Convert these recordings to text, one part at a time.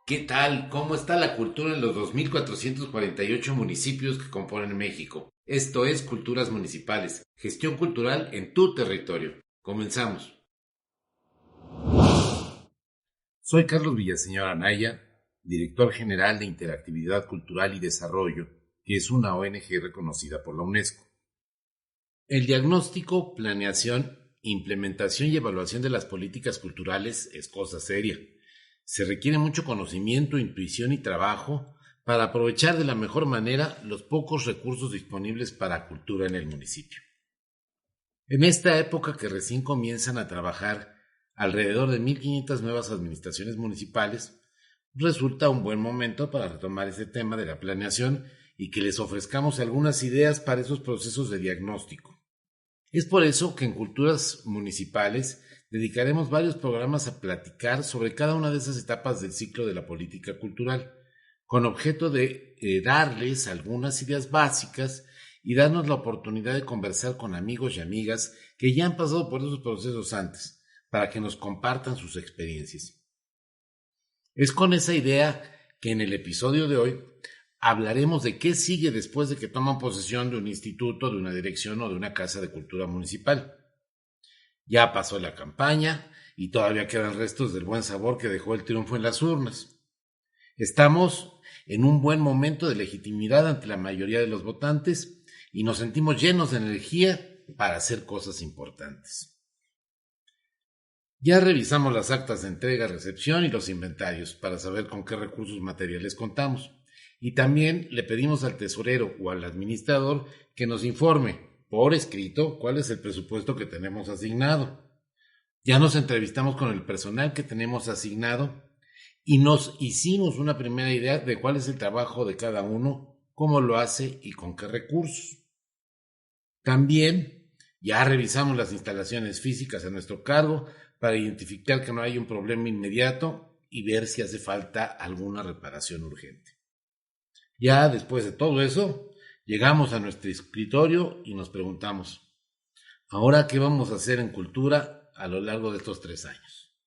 ¿Qué tal? ¿Cómo está la cultura en los 2.448 municipios que componen México? Esto es Culturas Municipales, gestión cultural en tu territorio. Comenzamos. Soy Carlos Villaseñor Anaya, director general de Interactividad Cultural y Desarrollo, que es una ONG reconocida por la UNESCO. El diagnóstico, planeación, implementación y evaluación de las políticas culturales es cosa seria. Se requiere mucho conocimiento, intuición y trabajo para aprovechar de la mejor manera los pocos recursos disponibles para cultura en el municipio. En esta época que recién comienzan a trabajar alrededor de 1.500 nuevas administraciones municipales, resulta un buen momento para retomar este tema de la planeación y que les ofrezcamos algunas ideas para esos procesos de diagnóstico. Es por eso que en Culturas Municipales dedicaremos varios programas a platicar sobre cada una de esas etapas del ciclo de la política cultural, con objeto de darles algunas ideas básicas y darnos la oportunidad de conversar con amigos y amigas que ya han pasado por esos procesos antes, para que nos compartan sus experiencias. Es con esa idea que en el episodio de hoy hablaremos de qué sigue después de que toman posesión de un instituto, de una dirección o de una casa de cultura municipal. Ya pasó la campaña y todavía quedan restos del buen sabor que dejó el triunfo en las urnas. Estamos en un buen momento de legitimidad ante la mayoría de los votantes y nos sentimos llenos de energía para hacer cosas importantes. Ya revisamos las actas de entrega, recepción y los inventarios para saber con qué recursos materiales contamos. Y también le pedimos al tesorero o al administrador que nos informe por escrito cuál es el presupuesto que tenemos asignado. Ya nos entrevistamos con el personal que tenemos asignado y nos hicimos una primera idea de cuál es el trabajo de cada uno, cómo lo hace y con qué recursos. También ya revisamos las instalaciones físicas a nuestro cargo para identificar que no hay un problema inmediato y ver si hace falta alguna reparación urgente. Ya después de todo eso, llegamos a nuestro escritorio y nos preguntamos, ¿ahora qué vamos a hacer en cultura a lo largo de estos 3 años?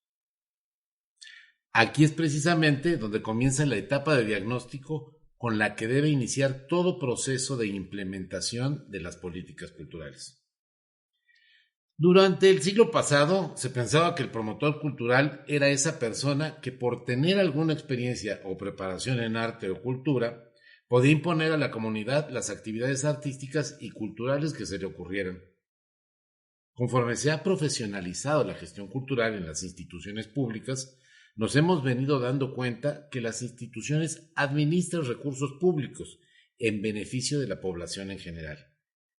Aquí es precisamente donde comienza la etapa de diagnóstico con la que debe iniciar todo proceso de implementación de las políticas culturales. Durante el siglo pasado se pensaba que el promotor cultural era esa persona que por tener alguna experiencia o preparación en arte o cultura podía imponer a la comunidad las actividades artísticas y culturales que se le ocurrieran. Conforme se ha profesionalizado la gestión cultural en las instituciones públicas, nos hemos venido dando cuenta que las instituciones administran recursos públicos en beneficio de la población en general,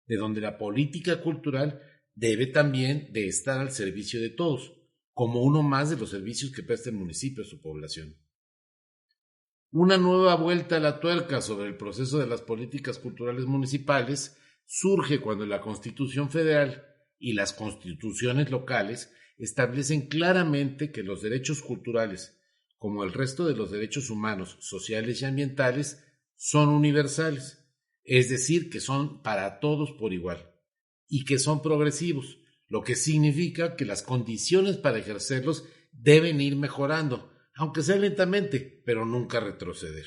de donde la política cultural debe también de estar al servicio de todos, como uno más de los servicios que presta el municipio a su población. Una nueva vuelta a la tuerca sobre el proceso de las políticas culturales municipales surge cuando la Constitución Federal y las constituciones locales establecen claramente que los derechos culturales, como el resto de los derechos humanos, sociales y ambientales, son universales, es decir, que son para todos por igual y que son progresivos, lo que significa que las condiciones para ejercerlos deben ir mejorando, aunque sea lentamente, pero nunca retroceder.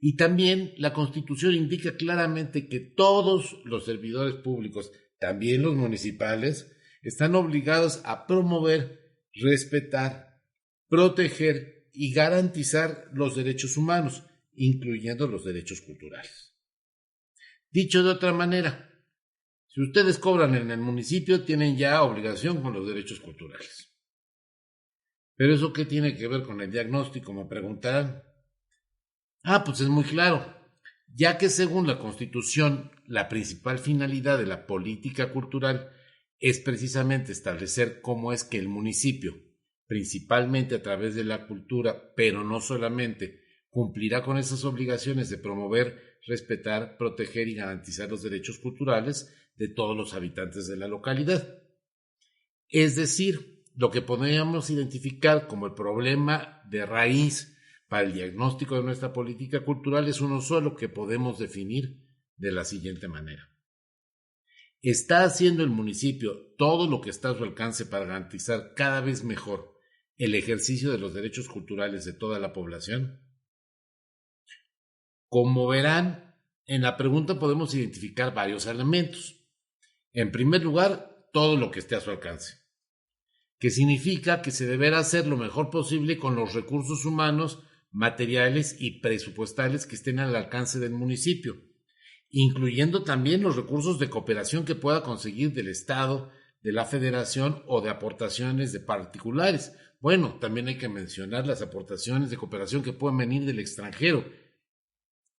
Y también la Constitución indica claramente que todos los servidores públicos, también los municipales, están obligados a promover, respetar, proteger y garantizar los derechos humanos, incluyendo los derechos culturales. Dicho de otra manera, si ustedes cobran en el municipio, tienen ya obligación con los derechos culturales. ¿Pero eso qué tiene que ver con el diagnóstico? Me preguntarán. Pues es muy claro, ya que según la Constitución, la principal finalidad de la política cultural es precisamente establecer cómo es que el municipio, principalmente a través de la cultura, pero no solamente, cumplirá con esas obligaciones de promover, respetar, proteger y garantizar los derechos culturales de todos los habitantes de la localidad. Es decir, lo que podríamos identificar como el problema de raíz para el diagnóstico de nuestra política cultural es uno solo que podemos definir de la siguiente manera. ¿Está haciendo el municipio todo lo que está a su alcance para garantizar cada vez mejor el ejercicio de los derechos culturales de toda la población? Como verán, en la pregunta podemos identificar varios elementos. En primer lugar, todo lo que esté a su alcance, que significa que se deberá hacer lo mejor posible con los recursos humanos, materiales y presupuestales que estén al alcance del municipio, incluyendo también los recursos de cooperación que pueda conseguir del Estado, de la Federación o de aportaciones de particulares. Bueno, también hay que mencionar las aportaciones de cooperación que pueden venir del extranjero.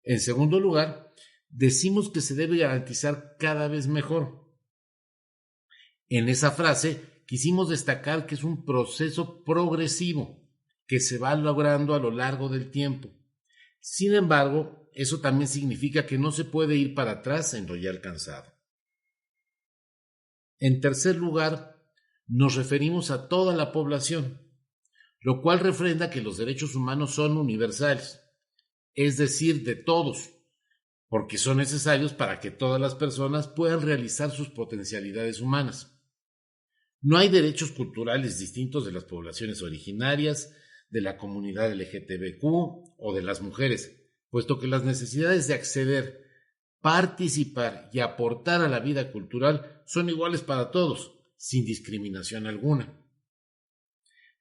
En segundo lugar, decimos que se debe garantizar cada vez mejor. En esa frase quisimos destacar que es un proceso progresivo que se va logrando a lo largo del tiempo. Sin embargo, eso también significa que no se puede ir para atrás en lo ya alcanzado. En tercer lugar, nos referimos a toda la población, lo cual refrenda que los derechos humanos son universales, es decir, de todos, porque son necesarios para que todas las personas puedan realizar sus potencialidades humanas. No hay derechos culturales distintos de las poblaciones originarias, de la comunidad LGTBQ o de las mujeres, puesto que las necesidades de acceder, participar y aportar a la vida cultural son iguales para todos, sin discriminación alguna.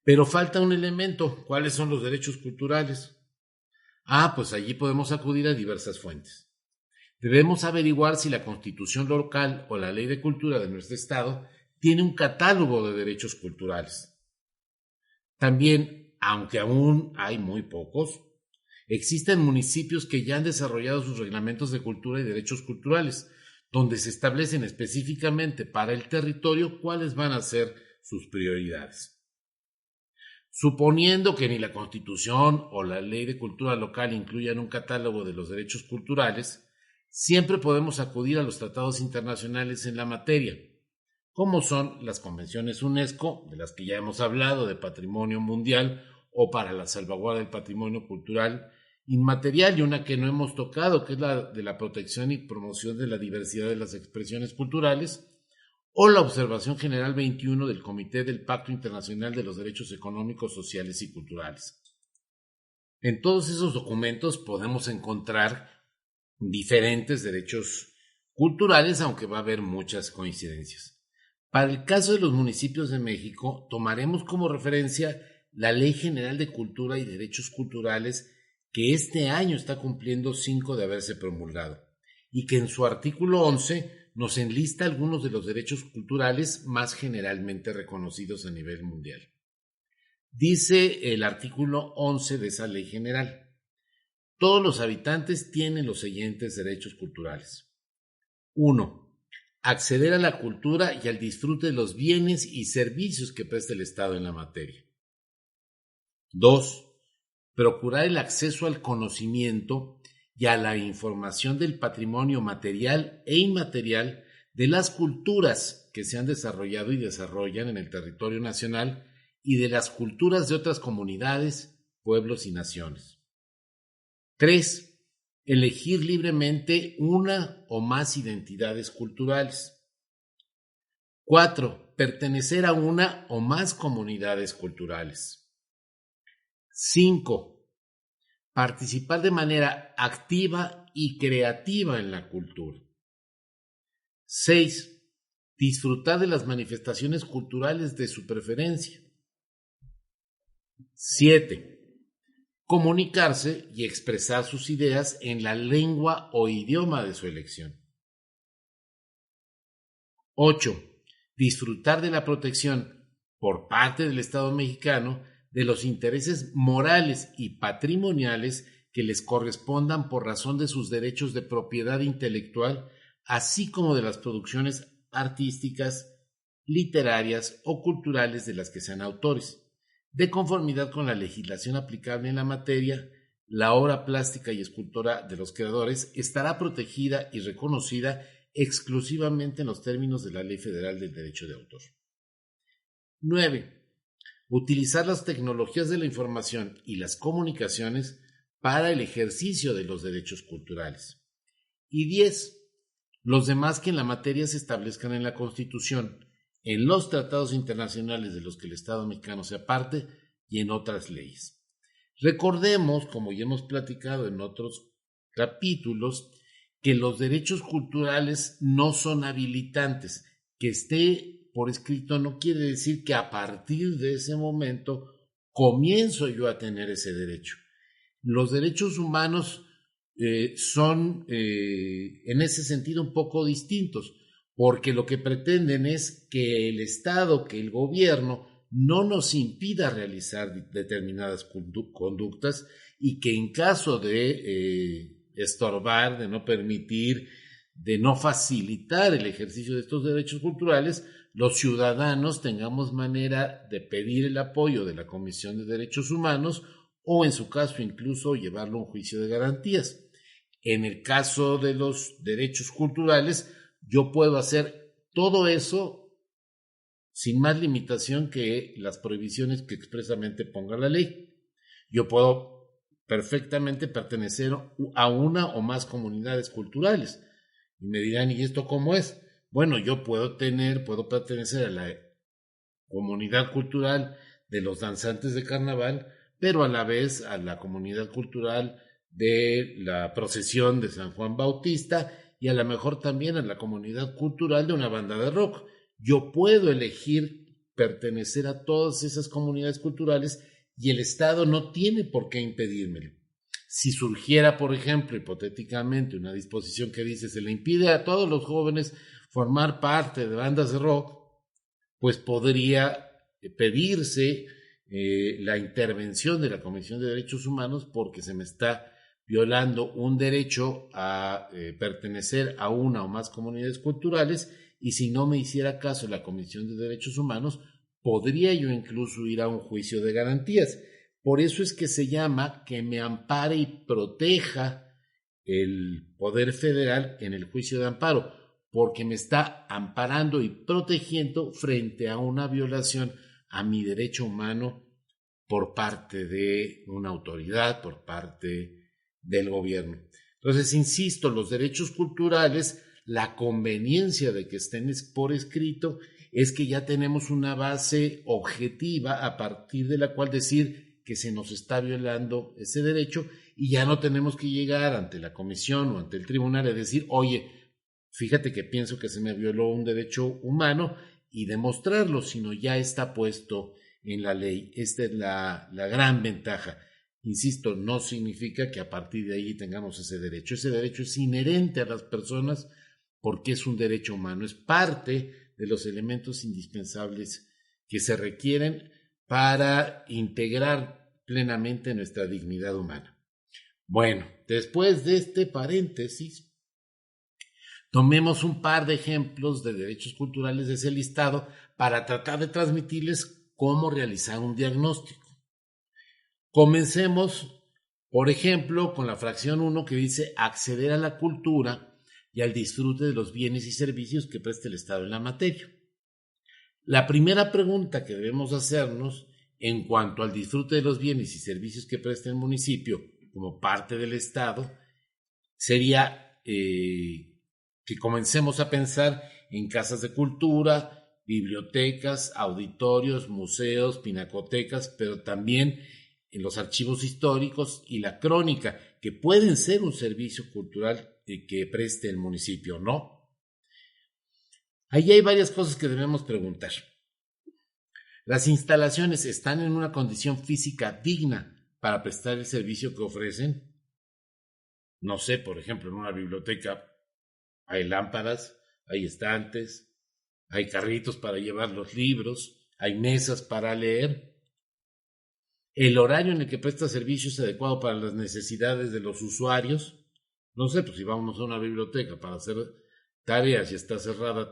Pero falta un elemento. ¿Cuáles son los derechos culturales? Pues allí podemos acudir a diversas fuentes. Debemos averiguar si la Constitución local o la Ley de Cultura de nuestro Estado tiene un catálogo de derechos culturales. También, aunque aún hay muy pocos, existen municipios que ya han desarrollado sus reglamentos de cultura y derechos culturales, donde se establecen específicamente para el territorio cuáles van a ser sus prioridades. Suponiendo que ni la Constitución o la Ley de Cultura local incluyan un catálogo de los derechos culturales, siempre podemos acudir a los tratados internacionales en la materia, como son las convenciones UNESCO, de las que ya hemos hablado, de patrimonio mundial o para la salvaguarda del patrimonio cultural inmaterial, y una que no hemos tocado, que es la de la protección y promoción de la diversidad de las expresiones culturales, o la Observación General 21 del Comité del Pacto Internacional de los Derechos Económicos, Sociales y Culturales. En todos esos documentos podemos encontrar diferentes derechos culturales, aunque va a haber muchas coincidencias. Para el caso de los municipios de México, tomaremos como referencia la Ley General de Cultura y Derechos Culturales, que este año está cumpliendo 5 de haberse promulgado, y que en su artículo 11 nos enlista algunos de los derechos culturales más generalmente reconocidos a nivel mundial. Dice el artículo 11 de esa ley general: todos los habitantes tienen los siguientes derechos culturales. 1. Acceder a la cultura y al disfrute de los bienes y servicios que presta el Estado en la materia. 2. Procurar el acceso al conocimiento y a la información del patrimonio material e inmaterial de las culturas que se han desarrollado y desarrollan en el territorio nacional y de las culturas de otras comunidades, pueblos y naciones. 3. Elegir libremente una o más identidades culturales. 4. Pertenecer a una o más comunidades culturales. 5. Participar de manera activa y creativa en la cultura. 6. Disfrutar de las manifestaciones culturales de su preferencia. 7. Comunicarse y expresar sus ideas en la lengua o idioma de su elección. 8. Disfrutar de la protección por parte del Estado mexicano de los intereses morales y patrimoniales que les correspondan por razón de sus derechos de propiedad intelectual, así como de las producciones artísticas, literarias o culturales de las que sean autores. De conformidad con la legislación aplicable en la materia, la obra plástica y escultora de los creadores estará protegida y reconocida exclusivamente en los términos de la Ley Federal del Derecho de Autor. 9. Utilizar las tecnologías de la información y las comunicaciones para el ejercicio de los derechos culturales. Y 10. Los demás que en la materia se establezcan en la Constitución, en los tratados internacionales de los que el Estado mexicano sea parte y en otras leyes. Recordemos, como ya hemos platicado en otros capítulos, que los derechos culturales no son habilitantes. Que esté por escrito no quiere decir que a partir de ese momento comienzo yo a tener ese derecho. Los derechos humanos son en ese sentido un poco distintos, porque lo que pretenden es que el Estado, que el gobierno no nos impida realizar determinadas conductas y que en caso de estorbar, de no permitir, de no facilitar el ejercicio de estos derechos culturales, los ciudadanos tengamos manera de pedir el apoyo de la Comisión de Derechos Humanos o en su caso incluso llevarlo a un juicio de garantías. En el caso de los derechos culturales, yo puedo hacer todo eso sin más limitación que las prohibiciones que expresamente ponga la ley. Yo puedo perfectamente pertenecer a una o más comunidades culturales. Y me dirán, ¿y esto cómo es? Bueno, yo puedo pertenecer a la comunidad cultural de los danzantes de carnaval, pero a la vez a la comunidad cultural de la procesión de San Juan Bautista y a lo mejor también a la comunidad cultural de una banda de rock. Yo puedo elegir pertenecer a todas esas comunidades culturales y el Estado no tiene por qué impedírmelo. Si surgiera, por ejemplo, hipotéticamente, una disposición que dice se le impide a todos los jóvenes formar parte de bandas de rock, pues podría pedirse la intervención de la Comisión de Derechos Humanos porque se me está violando un derecho a pertenecer a una o más comunidades culturales, y si no me hiciera caso la Comisión de Derechos Humanos, podría yo incluso ir a un juicio de garantías. Por eso es que se llama que me ampare y proteja el Poder Federal en el juicio de amparo, porque me está amparando y protegiendo frente a una violación a mi derecho humano por parte de una autoridad, por parte del gobierno. Entonces, insisto, los derechos culturales, la conveniencia de que estén por escrito es que ya tenemos una base objetiva a partir de la cual decir que se nos está violando ese derecho y ya no tenemos que llegar ante la comisión o ante el tribunal y decir, oye, fíjate que pienso que se me violó un derecho humano y demostrarlo, sino ya está puesto en la ley. Esta es la gran ventaja. Insisto, no significa que a partir de ahí tengamos ese derecho. Ese derecho es inherente a las personas porque es un derecho humano, es parte de los elementos indispensables que se requieren para integrar plenamente nuestra dignidad humana. Bueno, después de este paréntesis, tomemos un par de ejemplos de derechos culturales de ese listado para tratar de transmitirles cómo realizar un diagnóstico. Comencemos, por ejemplo, con la fracción 1 que dice acceder a la cultura y al disfrute de los bienes y servicios que preste el Estado en la materia. La primera pregunta que debemos hacernos en cuanto al disfrute de los bienes y servicios que preste el municipio como parte del Estado sería que comencemos a pensar en casas de cultura, bibliotecas, auditorios, museos, pinacotecas, pero también en los archivos históricos y la crónica, que pueden ser un servicio cultural que preste el municipio, ¿no? Ahí hay varias cosas que debemos preguntar. ¿Las instalaciones están en una condición física digna para prestar el servicio que ofrecen? No sé, por ejemplo, en una biblioteca hay lámparas, hay estantes, hay carritos para llevar los libros, hay mesas para leer. El horario en el que presta servicio es adecuado para las necesidades de los usuarios. No sé, pues si vamos a una biblioteca para hacer tareas y está cerrada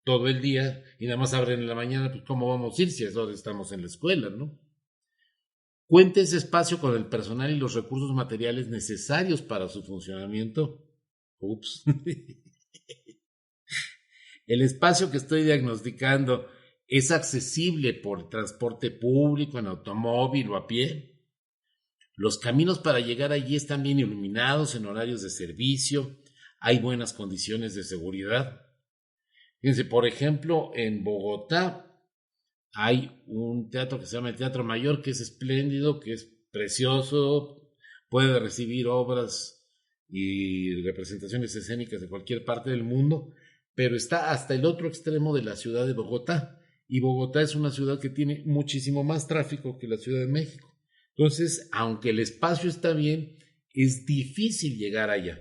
todo el día y nada más abren en la mañana, pues ¿cómo vamos a ir si ahora estamos en la escuela, no? ¿Cuenta ese espacio con el personal y los recursos materiales necesarios para su funcionamiento? Ups. El espacio que estoy diagnosticando es accesible por transporte público, en automóvil o a pie. Los caminos para llegar allí están bien iluminados en horarios de servicio. Hay buenas condiciones de seguridad. Fíjense, por ejemplo, en Bogotá hay un teatro que se llama el Teatro Mayor, que es espléndido, que es precioso, puede recibir obras y representaciones escénicas de cualquier parte del mundo, pero está hasta el otro extremo de la ciudad de Bogotá, y Bogotá es una ciudad que tiene muchísimo más tráfico que la Ciudad de México. Entonces, aunque el espacio está bien, es difícil llegar allá.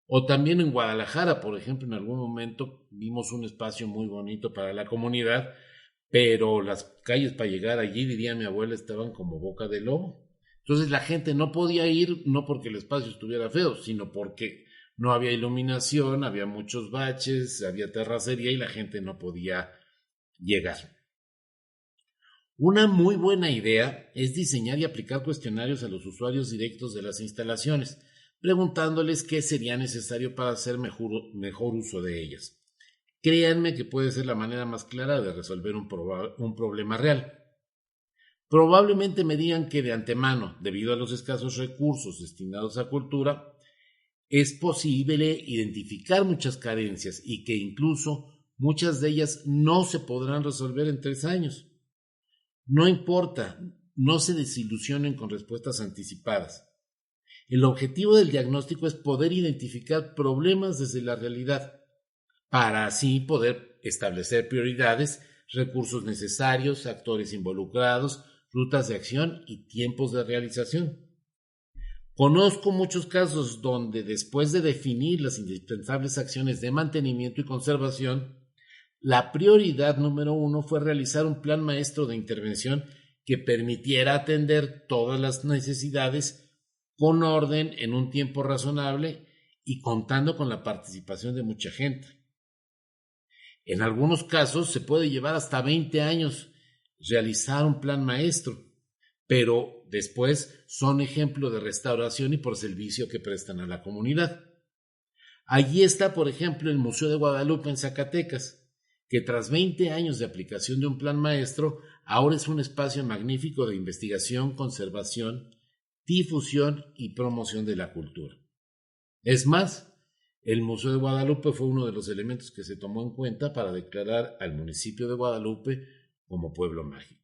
O también en Guadalajara, por ejemplo, en algún momento vimos un espacio muy bonito para la comunidad, pero las calles para llegar allí, diría mi abuela, estaban como boca de lobo. Entonces la gente no podía ir, no porque el espacio estuviera feo, sino porque no había iluminación, había muchos baches, había terracería y la gente no podía llegar. Una muy buena idea es diseñar y aplicar cuestionarios a los usuarios directos de las instalaciones, preguntándoles qué sería necesario para hacer mejor uso de ellas. Créanme que puede ser la manera más clara de resolver un problema real. Probablemente me digan que de antemano, debido a los escasos recursos destinados a cultura, es posible identificar muchas carencias y que incluso muchas de ellas no se podrán resolver en 3 años. No importa, no se desilusionen con respuestas anticipadas. El objetivo del diagnóstico es poder identificar problemas desde la realidad, para así poder establecer prioridades, recursos necesarios, actores involucrados, rutas de acción y tiempos de realización. Conozco muchos casos donde después de definir las indispensables acciones de mantenimiento y conservación, la prioridad número 1 fue realizar un plan maestro de intervención que permitiera atender todas las necesidades con orden en un tiempo razonable y contando con la participación de mucha gente. En algunos casos se puede llevar hasta 20 años realizar un plan maestro, pero después son ejemplo de restauración y por servicio que prestan a la comunidad. Allí está, por ejemplo, el Museo de Guadalupe en Zacatecas, que tras 20 años de aplicación de un plan maestro, ahora es un espacio magnífico de investigación, conservación, difusión y promoción de la cultura. Es más, el Museo de Guadalupe fue uno de los elementos que se tomó en cuenta para declarar al municipio de Guadalupe como pueblo mágico.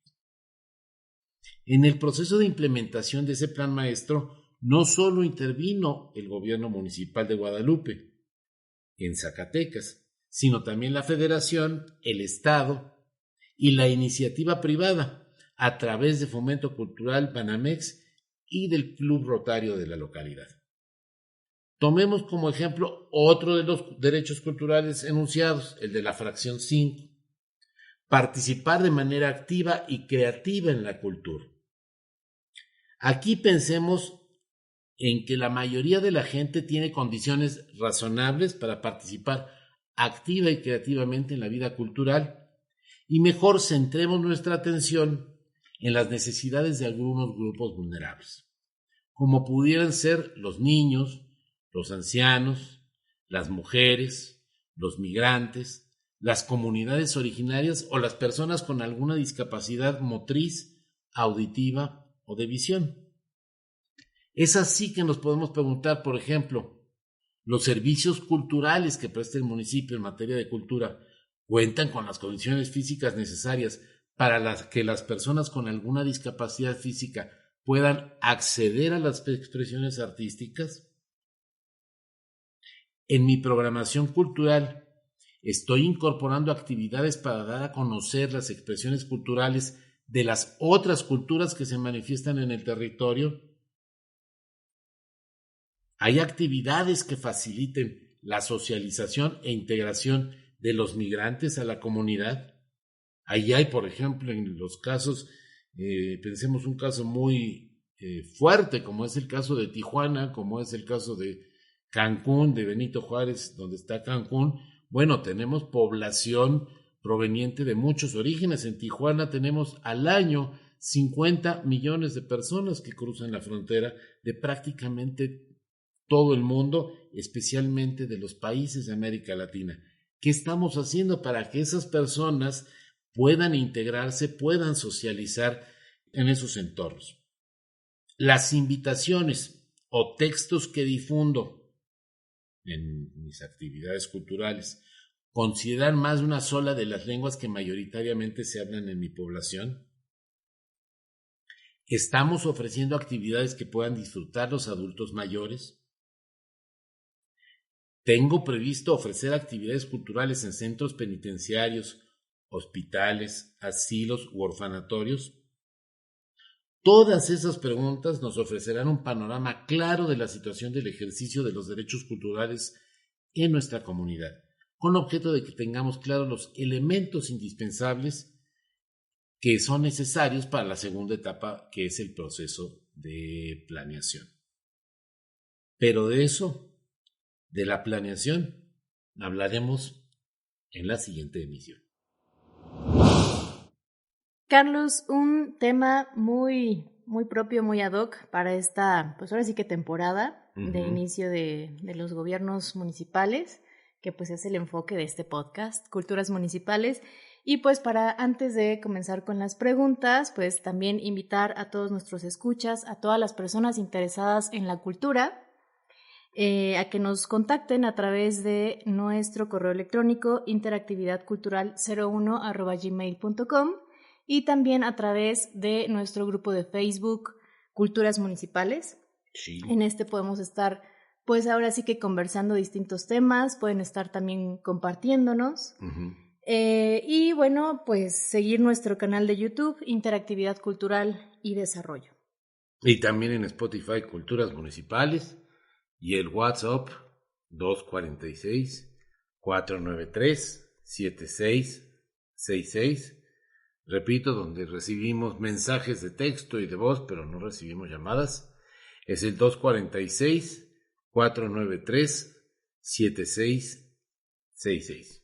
En el proceso de implementación de ese plan maestro, no solo intervino el gobierno municipal de Guadalupe, en Zacatecas, sino también la Federación, el Estado y la iniciativa privada a través de Fomento Cultural Banamex y del Club Rotario de la localidad. Tomemos como ejemplo otro de los derechos culturales enunciados, el de la fracción 5. Participar de manera activa y creativa en la cultura. Aquí pensemos en que la mayoría de la gente tiene condiciones razonables para participar activa y creativamente en la vida cultural y mejor centremos nuestra atención en las necesidades de algunos grupos vulnerables, como pudieran ser los niños, los ancianos, las mujeres, los migrantes, las comunidades originarias o las personas con alguna discapacidad motriz, auditiva o de visión. Es así que nos podemos preguntar, por ejemplo, ¿los servicios culturales que presta el municipio en materia de cultura cuentan con las condiciones físicas necesarias para que las personas con alguna discapacidad física puedan acceder a las expresiones artísticas? En mi programación cultural estoy incorporando actividades para dar a conocer las expresiones culturales de las otras culturas que se manifiestan en el territorio. Hay actividades que faciliten la socialización e integración de los migrantes a la comunidad. Ahí hay, por ejemplo, en los casos, pensemos un caso muy fuerte, como es el caso de Tijuana, como es el caso de Cancún, de Benito Juárez, donde está Cancún. Bueno, tenemos población proveniente de muchos orígenes. En Tijuana tenemos al año 50 millones de personas que cruzan la frontera de prácticamente todo el mundo, especialmente de los países de América Latina. ¿Qué estamos haciendo para que esas personas puedan integrarse, puedan socializar en esos entornos? Las invitaciones o textos que difundo en mis actividades culturales considerar más de una sola de las lenguas que mayoritariamente se hablan en mi población. Estamos ofreciendo actividades que puedan disfrutar los adultos mayores. Tengo previsto ofrecer actividades culturales en centros penitenciarios, hospitales, asilos u orfanatorios. Todas esas preguntas nos ofrecerán un panorama claro de la situación del ejercicio de los derechos culturales en nuestra comunidad, con objeto de que tengamos claros los elementos indispensables que son necesarios para la segunda etapa, que es el proceso de planeación. Pero de eso, de la planeación, hablaremos en la siguiente emisión. Carlos, un tema muy propio, muy ad hoc para esta, pues ahora sí que temporada de inicio de los gobiernos municipales, que pues es el enfoque de este podcast, Culturas Municipales. Y pues para antes de comenzar con las preguntas, pues también invitar a todos nuestros escuchas, a todas las personas interesadas en la cultura, a que nos contacten a través de nuestro correo electrónico interactividadcultural01@gmail.com y también a través de nuestro grupo de Facebook Culturas Municipales. Sí. En este podemos estar, pues ahora sí que conversando distintos temas, pueden estar también compartiéndonos. Y bueno, pues seguir nuestro canal de YouTube, Interactividad Cultural y Desarrollo. Y también en Spotify, Culturas Municipales, y el WhatsApp 246-493-7666. Repito, donde recibimos mensajes de texto y de voz, pero no recibimos llamadas. Es el 246-493-7666.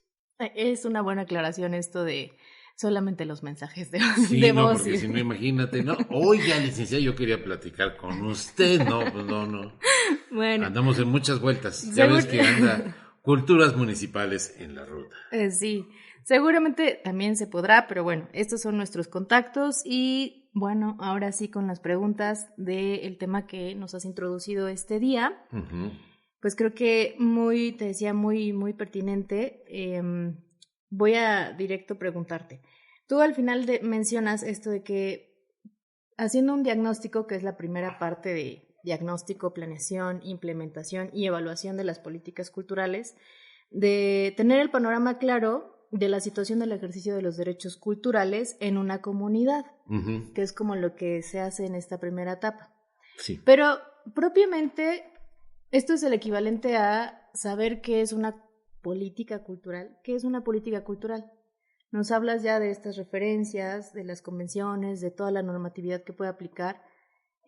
Es una buena aclaración esto de solamente los mensajes de sí, voz. Sí, porque si no, imagínate, ¿no? Oiga, licenciada, yo quería platicar con usted. No, pues no. Bueno. Andamos en muchas vueltas. Ya ves que anda Culturas Municipales en la ruta. Sí, seguramente también se podrá, pero bueno, estos son nuestros contactos y bueno, ahora sí con las preguntas del tema que nos has introducido este día. Pues creo que te decía, muy pertinente. Voy a directo preguntarte. Tú al final mencionas esto de que haciendo un diagnóstico, que es la primera parte de diagnóstico, planeación, implementación y evaluación de las políticas culturales, de tener el panorama claro de la situación del ejercicio de los derechos culturales en una comunidad, que es como lo que se hace en esta primera etapa. Sí. Pero propiamente esto es el equivalente a saber qué es una política cultural. ¿Qué es una política cultural? Nos hablas ya de estas referencias, de las convenciones, de toda la normatividad que puede aplicar,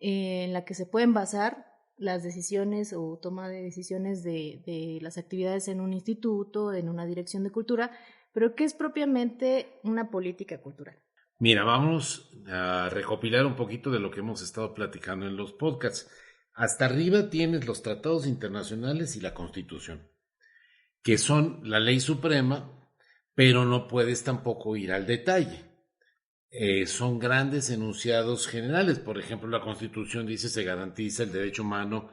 en la que se pueden basar las decisiones o toma de decisiones de las actividades en un instituto, en una dirección de cultura, pero ¿qué es propiamente una política cultural? Mira, vamos a recopilar un poquito de lo que hemos estado platicando en los podcasts. Hasta arriba tienes los tratados internacionales y la Constitución, que son la ley suprema, pero no puedes tampoco ir al detalle. Son grandes enunciados generales. Por ejemplo, la Constitución dice se garantiza el derecho humano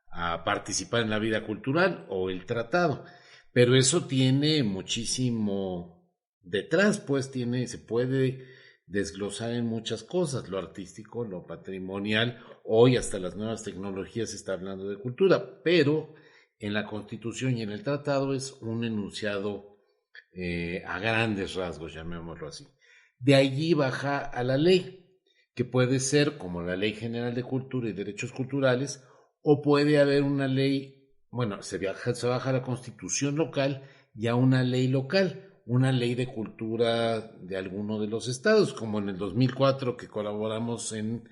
a participar en la vida cultural, o el tratado. Pero eso tiene muchísimo detrás, pues se puede desglosar en muchas cosas, lo artístico, lo patrimonial. Hoy hasta las nuevas tecnologías se está hablando de cultura, pero en la Constitución y en el tratado es un enunciado a grandes rasgos, llamémoslo así. De allí baja a la ley, que puede ser como la Ley General de Cultura y Derechos Culturales, o puede haber una ley, bueno, se baja a la Constitución local y a una ley local, una ley de cultura de alguno de los estados, como en el 2004 que colaboramos en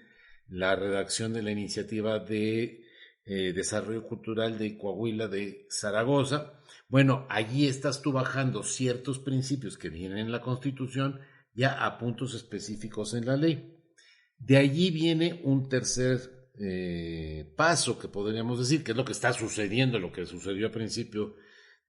la redacción de la iniciativa de desarrollo cultural de Coahuila de Zaragoza. Bueno, allí estás tú bajando ciertos principios que vienen en la Constitución ya a puntos específicos en la ley. De allí viene un tercer paso que podríamos decir, que es lo que está sucediendo, lo que sucedió a principio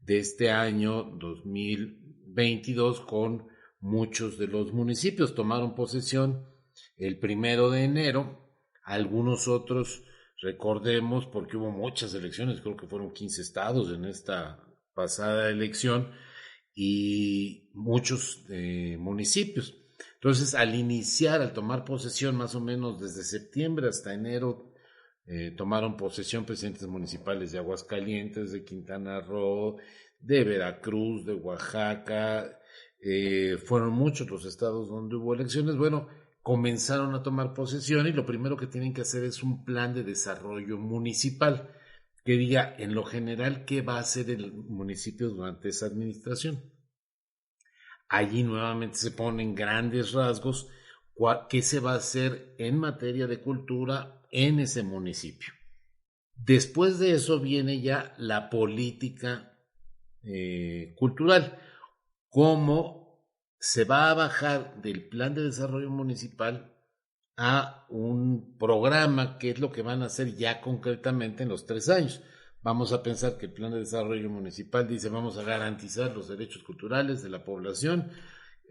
de este año 2022 con muchos de los municipios. Tomaron posesión el 1 de enero, algunos otros, recordemos, porque hubo muchas elecciones, creo que fueron 15 estados en esta pasada elección, y muchos municipios. Entonces, al tomar posesión, más o menos desde septiembre hasta enero, tomaron posesión presidentes municipales de Aguascalientes, de Quintana Roo, de Veracruz, de Oaxaca, fueron muchos los estados donde hubo elecciones. Bueno, comenzaron a tomar posesión y lo primero que tienen que hacer es un plan de desarrollo municipal que diga en lo general qué va a hacer el municipio durante esa administración. Allí nuevamente se ponen grandes rasgos qué se va a hacer en materia de cultura en ese municipio. Después de eso viene ya la política cultural, cómo se va a bajar del plan de desarrollo municipal a un programa, que es lo que van a hacer ya concretamente en los 3 años. Vamos a pensar que el plan de desarrollo municipal dice vamos a garantizar los derechos culturales de la población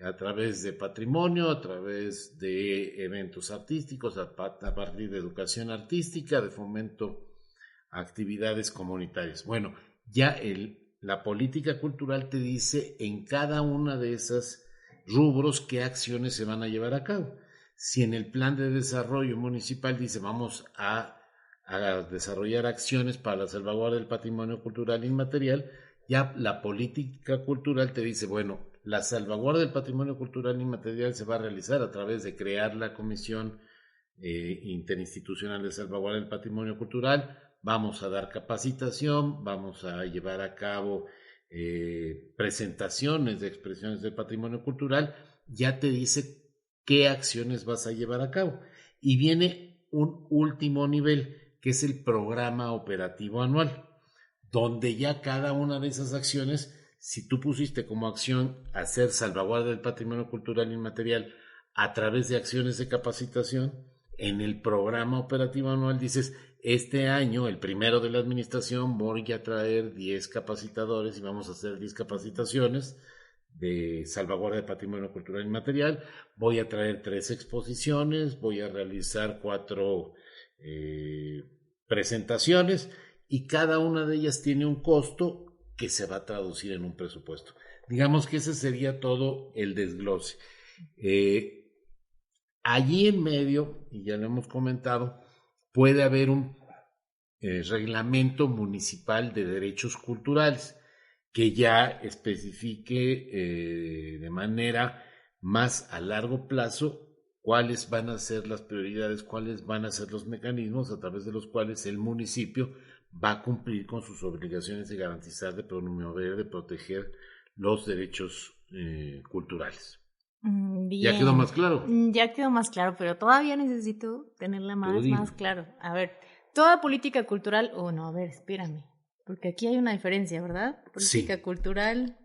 a través de patrimonio, a través de eventos artísticos, a partir de educación artística, de fomento a actividades comunitarias. Bueno, ya la política cultural te dice en cada una de esas rubros qué acciones se van a llevar a cabo. Si en el plan de desarrollo municipal dice vamos a desarrollar acciones para la salvaguardia del patrimonio cultural inmaterial, ya la política cultural te dice, bueno, la salvaguardia del patrimonio cultural inmaterial se va a realizar a través de crear la Comisión Interinstitucional de Salvaguardia del Patrimonio Cultural, vamos a dar capacitación, vamos a llevar a cabo presentaciones de expresiones del patrimonio cultural, ya te dice qué acciones vas a llevar a cabo. Y viene un último nivel, que es el programa operativo anual, donde ya cada una de esas acciones, si tú pusiste como acción hacer salvaguardia del patrimonio cultural inmaterial a través de acciones de capacitación, en el programa operativo anual dices, este año, el primero de la administración, voy a traer 10 capacitadores y vamos a hacer 10 capacitaciones de salvaguardia del patrimonio cultural inmaterial, voy a traer 3 exposiciones, voy a realizar 4 presentaciones y cada una de ellas tiene un costo que se va a traducir en un presupuesto. Digamos que ese sería todo el desglose. Allí en medio, y ya lo hemos comentado, puede haber un reglamento municipal de derechos culturales que ya especifique de manera más a largo plazo cuáles van a ser las prioridades, cuáles van a ser los mecanismos a través de los cuales el municipio va a cumplir con sus obligaciones de garantizar, de promover, de proteger los derechos culturales. Bien. ¿Ya quedó más claro? Ya quedó más claro, pero todavía necesito tenerla más claro. A ver, toda política cultural, no, a ver, espérame, porque aquí hay una diferencia, ¿verdad? Política cultural,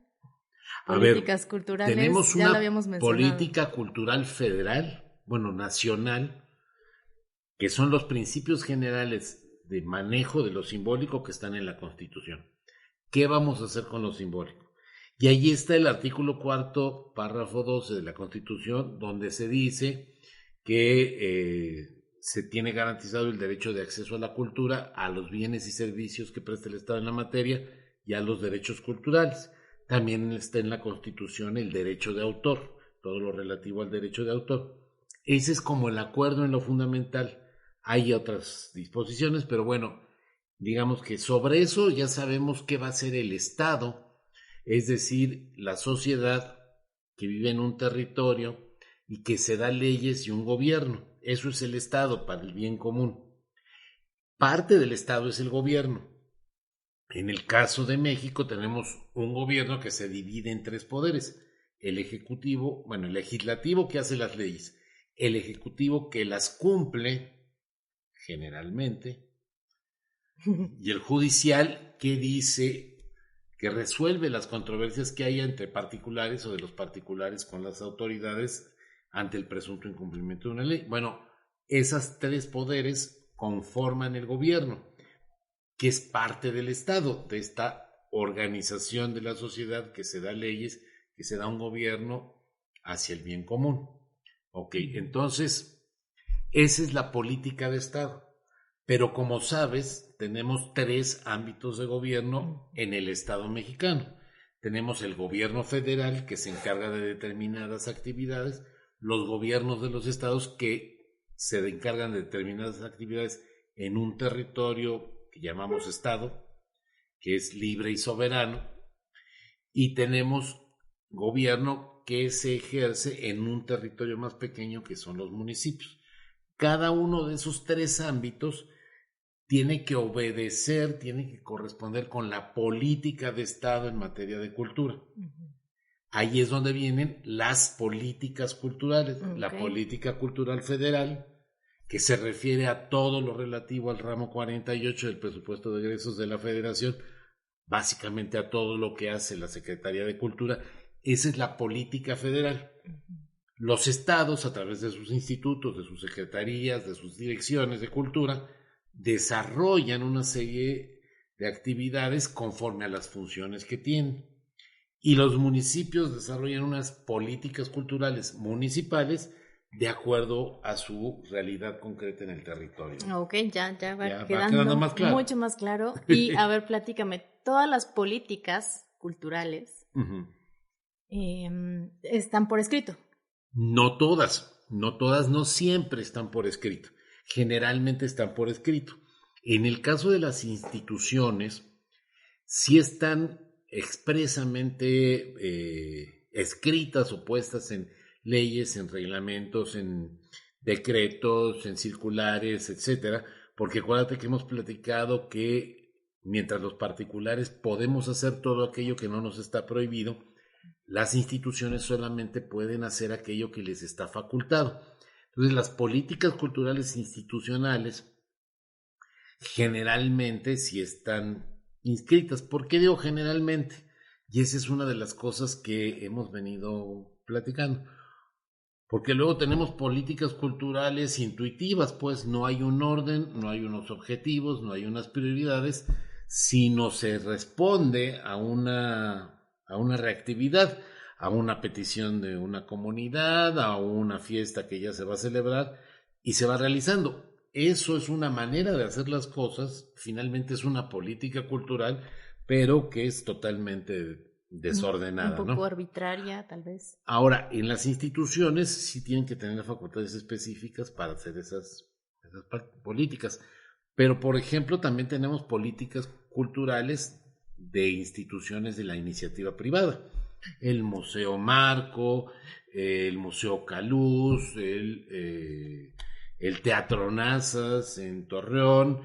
políticas culturales, tenemos ya una lo habíamos mencionado. Política cultural federal, nacional, que son los principios generales de manejo de lo simbólico que están en la Constitución. ¿Qué vamos a hacer con lo simbólico? Y allí está el artículo 4, párrafo 12 de la Constitución, donde se dice que se tiene garantizado el derecho de acceso a la cultura, a los bienes y servicios que presta el Estado en la materia y a los derechos culturales. También está en la Constitución el derecho de autor, todo lo relativo al derecho de autor. Ese es como el acuerdo en lo fundamental. Hay otras disposiciones, pero digamos que sobre eso ya sabemos qué va a hacer el Estado, es decir, la sociedad que vive en un territorio y que se da leyes y un gobierno. Eso es el Estado para el bien común. Parte del Estado es el gobierno. En el caso de México tenemos un gobierno que se divide en 3 poderes. El ejecutivo, el legislativo que hace las leyes, el ejecutivo que las cumple generalmente, y el judicial que dice que resuelve las controversias que haya entre particulares o de los particulares con las autoridades ante el presunto incumplimiento de una ley. Esas 3 poderes conforman el gobierno, que es parte del Estado, de esta organización de la sociedad que se da leyes, que se da un gobierno hacia el bien común. Entonces, esa es la política de Estado. Pero como sabes, tenemos 3 ámbitos de gobierno en el Estado mexicano. tenemos el gobierno federal que se encarga de determinadas actividades, los gobiernos de los estados que se encargan de determinadas actividades en un territorio que llamamos estado, que es libre y soberano, y tenemos gobierno que se ejerce en un territorio más pequeño que son los municipios. Cada uno de esos tres ámbitos tiene que obedecer, tiene que corresponder con la política de Estado en materia de cultura. Ahí es donde vienen las políticas culturales, la política cultural federal, que se refiere a todo lo relativo al ramo 48 del presupuesto de egresos de la Federación, básicamente a todo lo que hace la Secretaría de Cultura. Esa es la política federal. Los estados, a través de sus institutos, de sus secretarías, de sus direcciones de cultura, desarrollan una serie de actividades conforme a las funciones que tienen. Y los municipios desarrollan unas políticas culturales municipales de acuerdo a su realidad concreta en el territorio. Ok, ya va quedando más claro. Mucho más claro. Y a ver, platícame, todas las políticas culturales están por escrito. No todas, no siempre están por escrito. Generalmente están por escrito. En el caso de las instituciones, sí están expresamente escritas o puestas en leyes, en reglamentos, en decretos, en circulares, etcétera, porque acuérdate que hemos platicado que mientras los particulares podemos hacer todo aquello que no nos está prohibido, las instituciones solamente pueden hacer aquello que les está facultado. Entonces, las políticas culturales institucionales generalmente sí están inscritas. ¿Por qué digo generalmente? Y esa es una de las cosas que hemos venido platicando. Porque luego tenemos políticas culturales intuitivas, pues no hay un orden, no hay unos objetivos, no hay unas prioridades, sino se responde a una reactividad, a una petición de una comunidad, a una fiesta que ya se va a celebrar y se va realizando. Eso es una manera de hacer las cosas, finalmente es una política cultural, pero que es totalmente desordenada. Un poco arbitraria, tal vez. Ahora, en las instituciones sí tienen que tener facultades específicas para hacer esas políticas, pero por ejemplo también tenemos políticas culturales de instituciones de la iniciativa privada. El Museo Marco, el Museo Caluz, el Teatro Nazas en Torreón,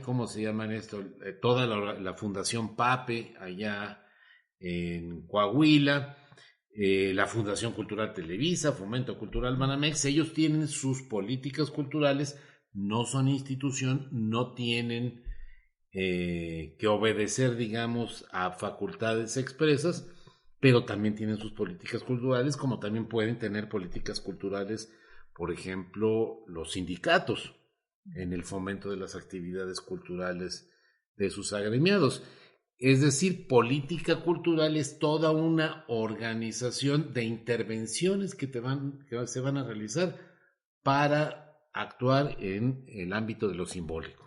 ¿cómo se llaman esto? Toda la Fundación Pape allá en Coahuila, la Fundación Cultural Televisa, Fomento Cultural Banamex. Ellos tienen sus políticas culturales, no son institución, no tienen que obedecer, digamos, a facultades expresas, pero también tienen sus políticas culturales, como también pueden tener políticas culturales, por ejemplo, los sindicatos, en el fomento de las actividades culturales de sus agremiados. Es decir, política cultural es toda una organización de intervenciones que se van a realizar para actuar en el ámbito de lo simbólico,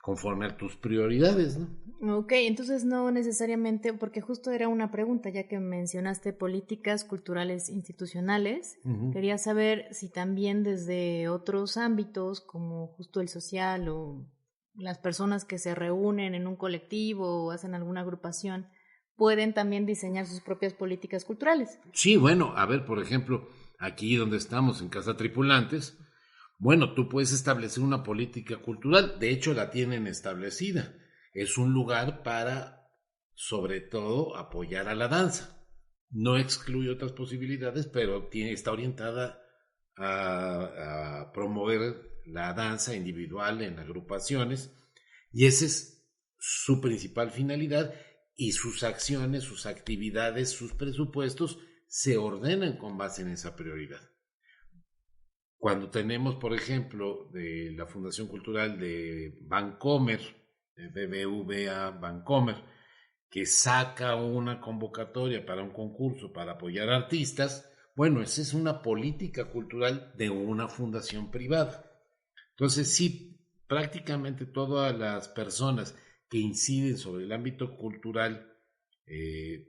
conforme a tus prioridades, ¿no? Ok, entonces no necesariamente, porque justo era una pregunta, ya que mencionaste políticas culturales institucionales, quería saber si también desde otros ámbitos, como justo el social o las personas que se reúnen en un colectivo o hacen alguna agrupación, pueden también diseñar sus propias políticas culturales. Sí, bueno, a ver, por ejemplo, aquí donde estamos en Casa Tripulantes, bueno, tú puedes establecer una política cultural, de hecho la tienen establecida. Es un lugar para, sobre todo, apoyar a la danza. No excluye otras posibilidades, pero está orientada a promover la danza individual en agrupaciones, y esa es su principal finalidad, y sus acciones, sus actividades, sus presupuestos se ordenan con base en esa prioridad. Cuando tenemos, por ejemplo, de la Fundación Cultural de Bancomer, de BBVA Bancomer, que saca una convocatoria para un concurso para apoyar artistas, bueno, esa es una política cultural de una fundación privada. Entonces, sí, prácticamente todas las personas que inciden sobre el ámbito cultural,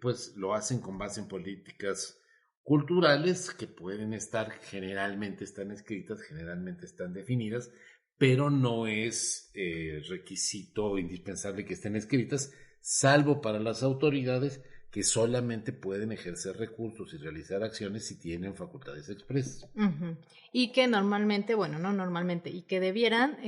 pues lo hacen con base en políticas culturales que pueden estar, generalmente están escritas, generalmente están definidas, pero no es requisito indispensable que estén escritas, salvo para las autoridades que solamente pueden ejercer recursos y realizar acciones si tienen facultades expresas. Uh-huh. Y que normalmente, bueno, no normalmente, y que debieran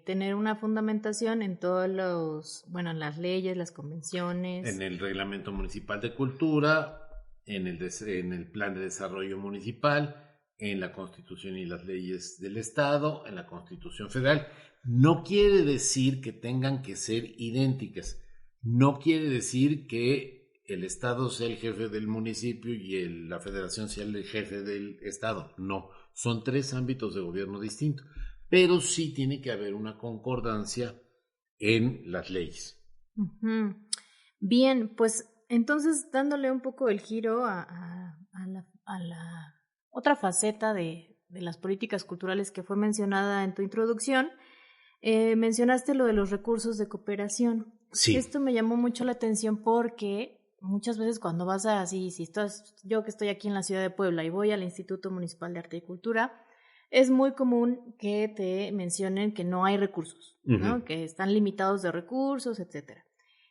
tener una fundamentación en todos los, bueno, en las leyes, las convenciones. En el Reglamento Municipal de Cultura, en el Plan de Desarrollo Municipal, en la Constitución y las leyes del Estado, en la Constitución Federal. No quiere decir que tengan que ser idénticas. No quiere decir que el Estado sea el jefe del municipio y la Federación sea el jefe del Estado. No, son 3 ámbitos de gobierno distintos. Pero sí tiene que haber una concordancia en las leyes. Uh-huh. Bien, pues entonces dándole un poco el giro a la otra faceta de las políticas culturales que fue mencionada en tu introducción, mencionaste lo de los recursos de cooperación. Sí. Esto me llamó mucho la atención porque muchas veces cuando vas así, si estás, yo que estoy aquí en la ciudad de Puebla y voy al Instituto Municipal de Arte y Cultura, es muy común que te mencionen que no hay recursos, ¿no? Uh-huh. Que están limitados de recursos, etcétera.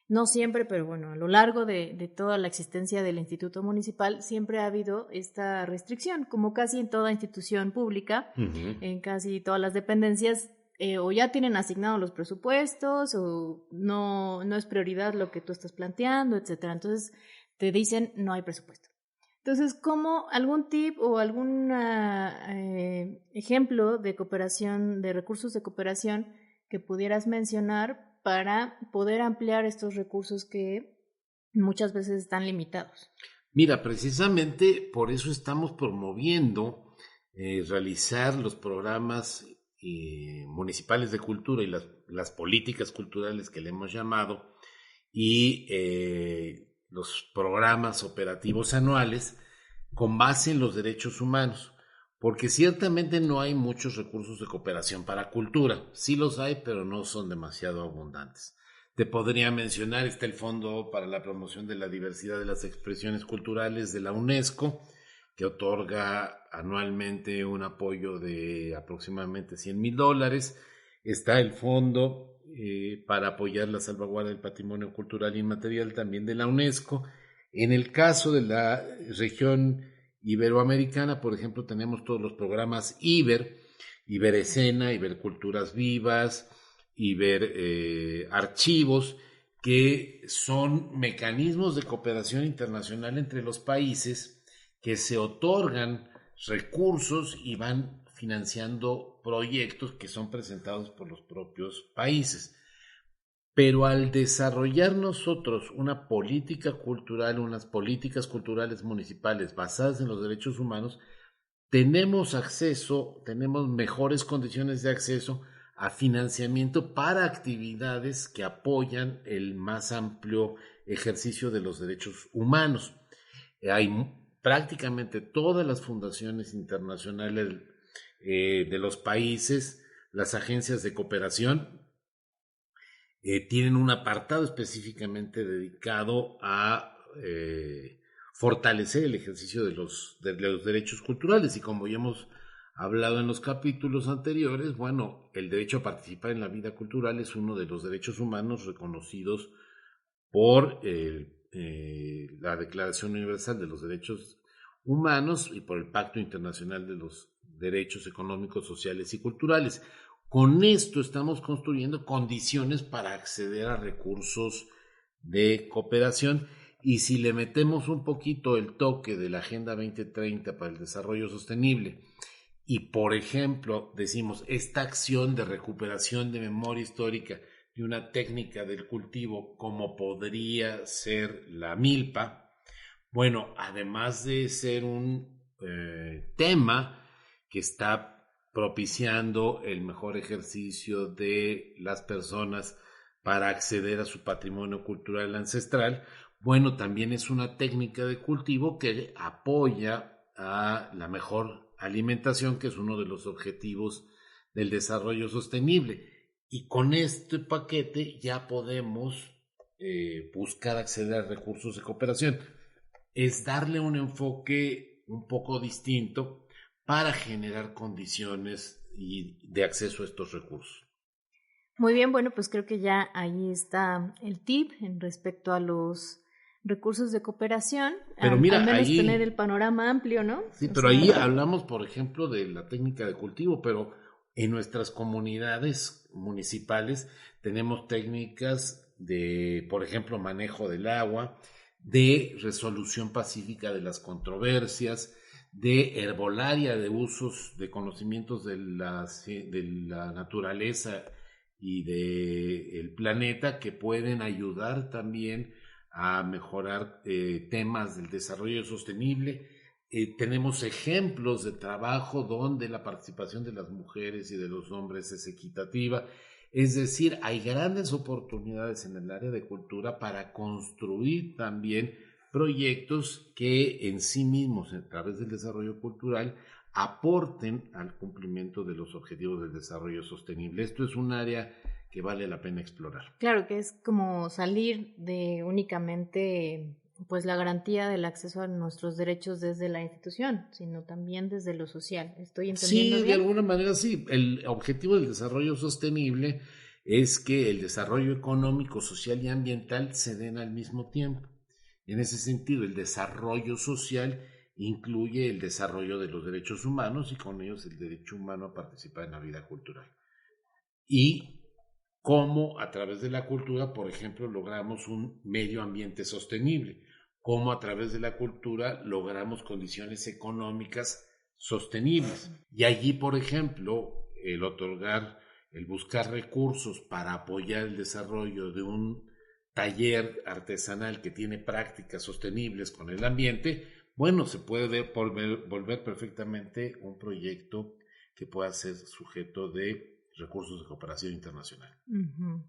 No siempre, pero bueno, a lo largo de toda la existencia del Instituto Municipal siempre ha habido esta restricción, como casi en toda institución pública, uh-huh. En casi todas las dependencias, o ya tienen asignados los presupuestos, o no es prioridad lo que tú estás planteando, etcétera. Entonces te dicen no hay presupuesto. Entonces, ¿cómo algún tip o algún ejemplo de cooperación, de recursos de cooperación que pudieras mencionar para poder ampliar estos recursos que muchas veces están limitados? Mira, precisamente por eso estamos promoviendo realizar los programas municipales de cultura y las políticas culturales que le hemos llamado y los programas operativos anuales con base en los derechos humanos, porque ciertamente no hay muchos recursos de cooperación para cultura, sí los hay, pero no son demasiado abundantes. Te podría mencionar, está el Fondo para la Promoción de la Diversidad de las Expresiones Culturales de la UNESCO, que otorga anualmente un apoyo de aproximadamente $100,000. Está el Fondo para apoyar la salvaguarda del patrimonio cultural inmaterial también de la UNESCO. En el caso de la región iberoamericana, por ejemplo, tenemos todos los programas Iberescena, Iberculturas Vivas, Archivos, que son mecanismos de cooperación internacional entre los países que se otorgan recursos y van financiando proyectos que son presentados por los propios países. Pero al desarrollar nosotros una política cultural, unas políticas culturales municipales basadas en los derechos humanos, tenemos mejores condiciones de acceso a financiamiento para actividades que apoyan el más amplio ejercicio de los derechos humanos. Hay prácticamente todas las fundaciones internacionales de los países, las agencias de cooperación, tienen un apartado específicamente dedicado a fortalecer el ejercicio de los derechos culturales, y como ya hemos hablado en los capítulos anteriores, bueno, el derecho a participar en la vida cultural es uno de los derechos humanos reconocidos por la Declaración Universal de los Derechos Humanos y por el Pacto Internacional de los Derechos Económicos, Sociales y Culturales. Con esto estamos construyendo condiciones para acceder a recursos de cooperación, y si le metemos un poquito el toque de la Agenda 2030 para el Desarrollo Sostenible y, por ejemplo, decimos esta acción de recuperación de memoria histórica de una técnica del cultivo como podría ser la milpa, bueno, además de ser un tema que está propiciando el mejor ejercicio de las personas para acceder a su patrimonio cultural ancestral, bueno, también es una técnica de cultivo que apoya a la mejor alimentación, que es uno de los objetivos del desarrollo sostenible. Y con este paquete ya podemos buscar acceder a recursos de cooperación. Es darle un enfoque un poco distinto para generar condiciones de acceso a estos recursos. Muy bien, bueno, pues creo que ya ahí está el tip en respecto a los recursos de cooperación, Pero mira, al menos ahí, tener el panorama amplio, ¿no? Sí, pero ahí hablamos, por ejemplo, de la técnica de cultivo, pero en nuestras comunidades municipales tenemos técnicas de, por ejemplo, manejo del agua, de resolución pacífica de las controversias, de herbolaria de usos, de conocimientos de la naturaleza y del planeta que pueden ayudar también a mejorar temas del desarrollo sostenible. Tenemos ejemplos de trabajo donde la participación de las mujeres y de los hombres es equitativa. Es decir, hay grandes oportunidades en el área de cultura para construir también proyectos que en sí mismos, a través del desarrollo cultural, aporten al cumplimiento de los objetivos del desarrollo sostenible. Esto es un área que vale la pena explorar. Claro, que es como salir de únicamente pues la garantía del acceso a nuestros derechos desde la institución, sino también desde lo social. ¿Estoy entendiendo bien? Sí, de alguna manera sí. El objetivo del desarrollo sostenible es que el desarrollo económico, social y ambiental se den al mismo tiempo. En ese sentido, el desarrollo social incluye el desarrollo de los derechos humanos y con ellos el derecho humano a participar en la vida cultural. Y cómo a través de la cultura, por ejemplo, logramos un medio ambiente sostenible, cómo a través de la cultura logramos condiciones económicas sostenibles. Y allí, por ejemplo, el buscar recursos para apoyar el desarrollo de un taller artesanal que tiene prácticas sostenibles con el ambiente, bueno, se puede volver perfectamente un proyecto que pueda ser sujeto de recursos de cooperación internacional. Uh-huh.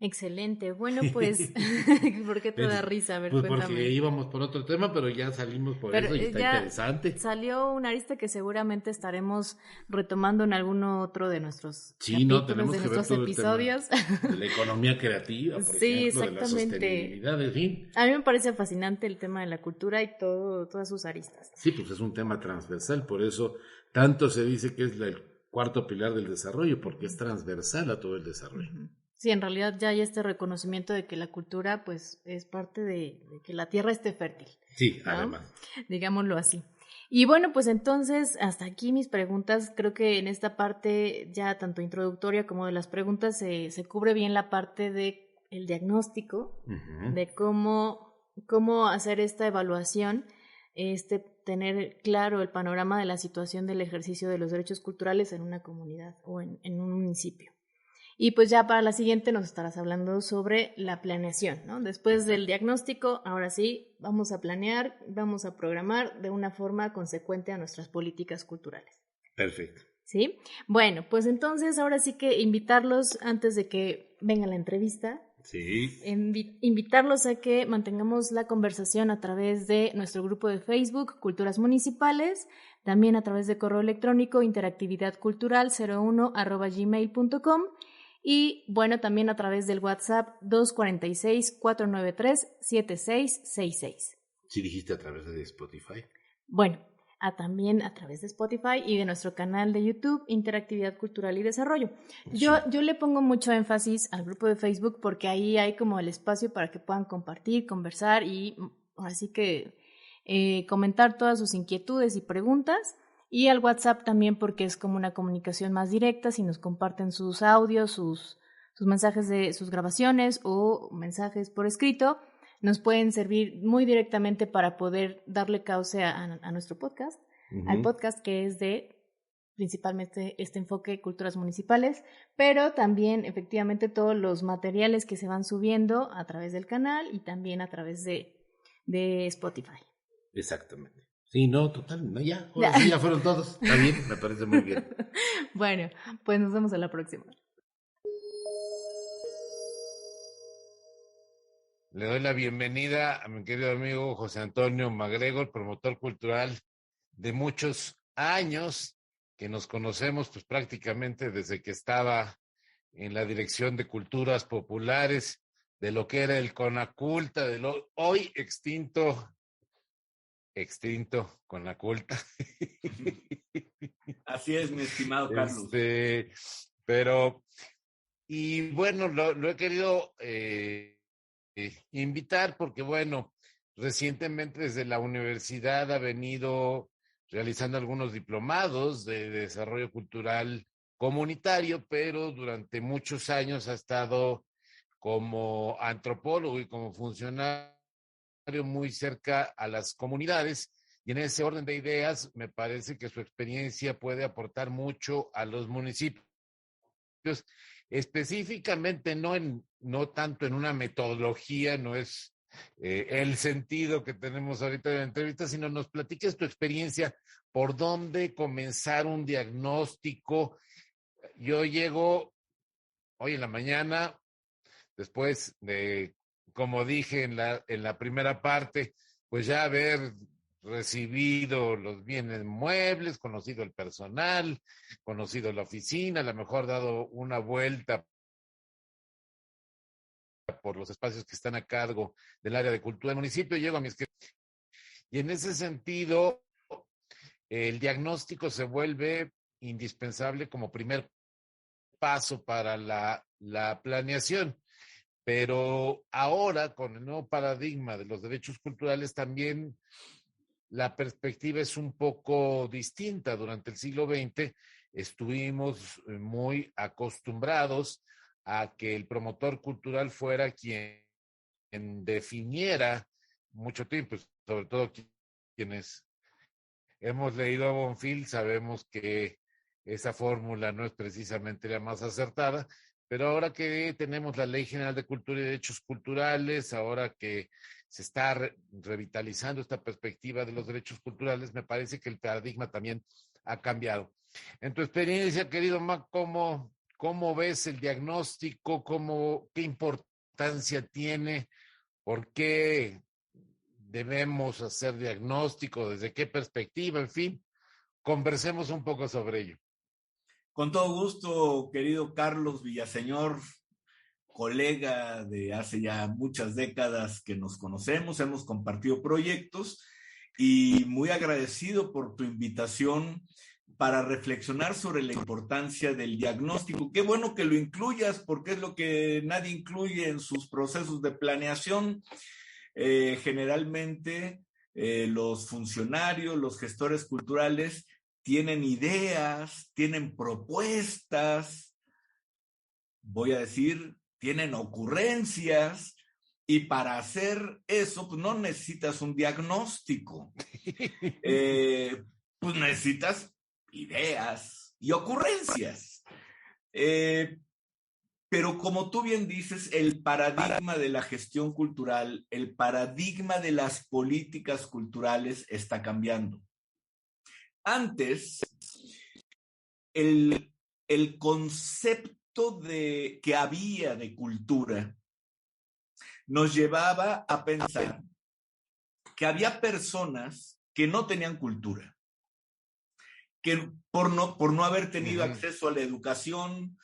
Excelente. Bueno, pues, ¿por qué te da risa? A ver, pues cuéntame. porque íbamos por otro tema, pero ya salimos por eso y está interesante. Salió una arista que seguramente estaremos retomando en alguno otro de nuestros capítulos, tenemos de que nuestros ver todo episodios. El tema de la economía creativa, por ejemplo, de la sostenibilidad, en fin. A mí me parece fascinante el tema de la cultura y todas sus aristas. Sí, pues es un tema transversal, por eso tanto se dice que es el cuarto pilar del desarrollo, porque es transversal a todo el desarrollo. Uh-huh. Sí, en realidad ya hay este reconocimiento de que la cultura pues es parte de que la tierra esté fértil. Sí, ¿no? además. Digámoslo así. Y bueno, pues entonces hasta aquí mis preguntas. Creo que en esta parte ya tanto introductoria como de las preguntas se cubre bien la parte de el diagnóstico, uh-huh. de cómo hacer esta evaluación, tener claro el panorama de la situación del ejercicio de los derechos culturales en una comunidad o en un municipio. Y pues ya para la siguiente nos estarás hablando sobre la planeación, ¿no? Después del diagnóstico, ahora sí, vamos a planear, vamos a programar de una forma consecuente a nuestras políticas culturales. Perfecto. ¿Sí? Bueno, pues entonces ahora sí que invitarlos antes de que venga la entrevista. Sí. Invitarlos a que mantengamos la conversación a través de nuestro grupo de Facebook, Culturas Municipales, también a través de correo electrónico interactividadcultural01@gmail.com. Y bueno, también a través del WhatsApp 246-493-7666. ¿Sí dijiste a través de Spotify? Bueno, también a través de Spotify y de nuestro canal de YouTube, Interactividad Cultural y Desarrollo. Sí. Yo le pongo mucho énfasis al grupo de Facebook porque ahí hay como el espacio para que puedan compartir, conversar y así que comentar todas sus inquietudes y preguntas. Y al WhatsApp también porque es como una comunicación más directa, si nos comparten sus audios, sus mensajes de sus grabaciones o mensajes por escrito, nos pueden servir muy directamente para poder darle cauce a nuestro podcast, uh-huh. al podcast que es de principalmente este enfoque culturas municipales, pero también efectivamente todos los materiales que se van subiendo a través del canal y también a través de Spotify. Exactamente. Sí, no, total, no, ya fueron todos. Está bien, me parece muy bien. Bueno, pues nos vemos a la próxima. Le doy la bienvenida a mi querido amigo José Antonio MacGregor, promotor cultural de muchos años, que nos conocemos pues prácticamente desde que estaba en la Dirección de Culturas Populares, de lo que era el Conaculta, de lo hoy extinto Conaculta. Así es, mi estimado Carlos. Pero, y bueno, lo he querido invitar porque, bueno, recientemente desde la universidad ha venido realizando algunos diplomados de desarrollo cultural comunitario, pero durante muchos años ha estado como antropólogo y como funcionario muy cerca a las comunidades, y en ese orden de ideas me parece que su experiencia puede aportar mucho a los municipios, específicamente no tanto en una metodología, no es el sentido que tenemos ahorita de la entrevista, sino nos platiques tu experiencia, por dónde comenzar un diagnóstico. Yo llego hoy en la mañana, después de, como dije en la primera parte, pues ya haber recibido los bienes muebles, conocido el personal, conocido la oficina, a lo mejor dado una vuelta por los espacios que están a cargo del área de cultura del municipio, llego a mi escritorio. Y en ese sentido, el diagnóstico se vuelve indispensable como primer paso para la planeación. Pero ahora, con el nuevo paradigma de los derechos culturales, también la perspectiva es un poco distinta. Durante el siglo XX estuvimos muy acostumbrados a que el promotor cultural fuera quien definiera mucho tiempo, sobre todo quienes hemos leído a Bonfil, sabemos que esa fórmula no es precisamente la más acertada, pero ahora que tenemos la Ley General de Cultura y Derechos Culturales, ahora que se está revitalizando esta perspectiva de los derechos culturales, me parece que el paradigma también ha cambiado. En tu experiencia, querido Mac, ¿cómo ves el diagnóstico? ¿Qué importancia tiene? ¿Por qué debemos hacer diagnóstico? ¿Desde qué perspectiva? En fin, conversemos un poco sobre ello. Con todo gusto, querido Carlos Villaseñor, colega de hace ya muchas décadas que nos conocemos, hemos compartido proyectos y muy agradecido por tu invitación para reflexionar sobre la importancia del diagnóstico. Qué bueno que lo incluyas porque es lo que nadie incluye en sus procesos de planeación. Generalmente los funcionarios, los gestores culturales tienen ideas, tienen propuestas, voy a decir, tienen ocurrencias, y para hacer eso, pues no necesitas un diagnóstico, pues necesitas ideas y ocurrencias. Pero como tú bien dices, el paradigma de la gestión cultural, el paradigma de las políticas culturales está cambiando. Antes, el concepto que había de cultura nos llevaba a pensar que había personas que no tenían cultura, que por no haber tenido acceso a la educación,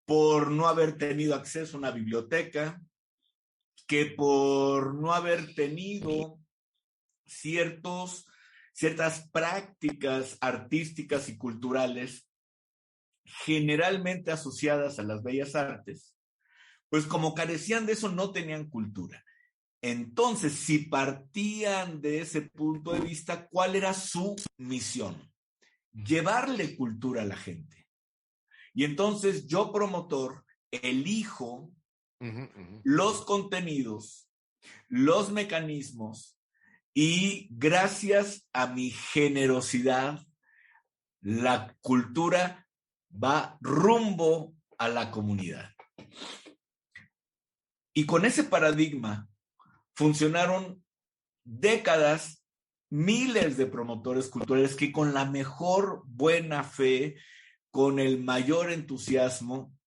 por no haber tenido acceso a una biblioteca, que por no haber tenido ciertas prácticas artísticas y culturales generalmente asociadas a las bellas artes, pues como carecían de eso, no tenían cultura. Entonces, si partían de ese punto de vista, ¿cuál era su misión? Llevarle cultura a la gente. Y entonces yo, promotor, elijo los contenidos, los mecanismos, y gracias a mi generosidad, la cultura va rumbo a la comunidad. Y con ese paradigma funcionaron décadas, miles de promotores culturales que con la mejor buena fe, con el mayor entusiasmo,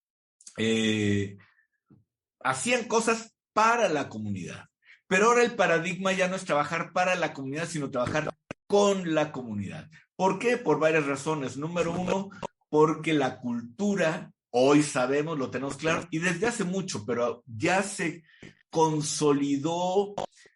hacían cosas para la comunidad. Pero ahora el paradigma ya no es trabajar para la comunidad, sino trabajar con la comunidad. ¿Por qué? Por varias razones. Número uno, porque la cultura Hoy sabemos, lo tenemos claro, y desde hace mucho, pero ya se consolidó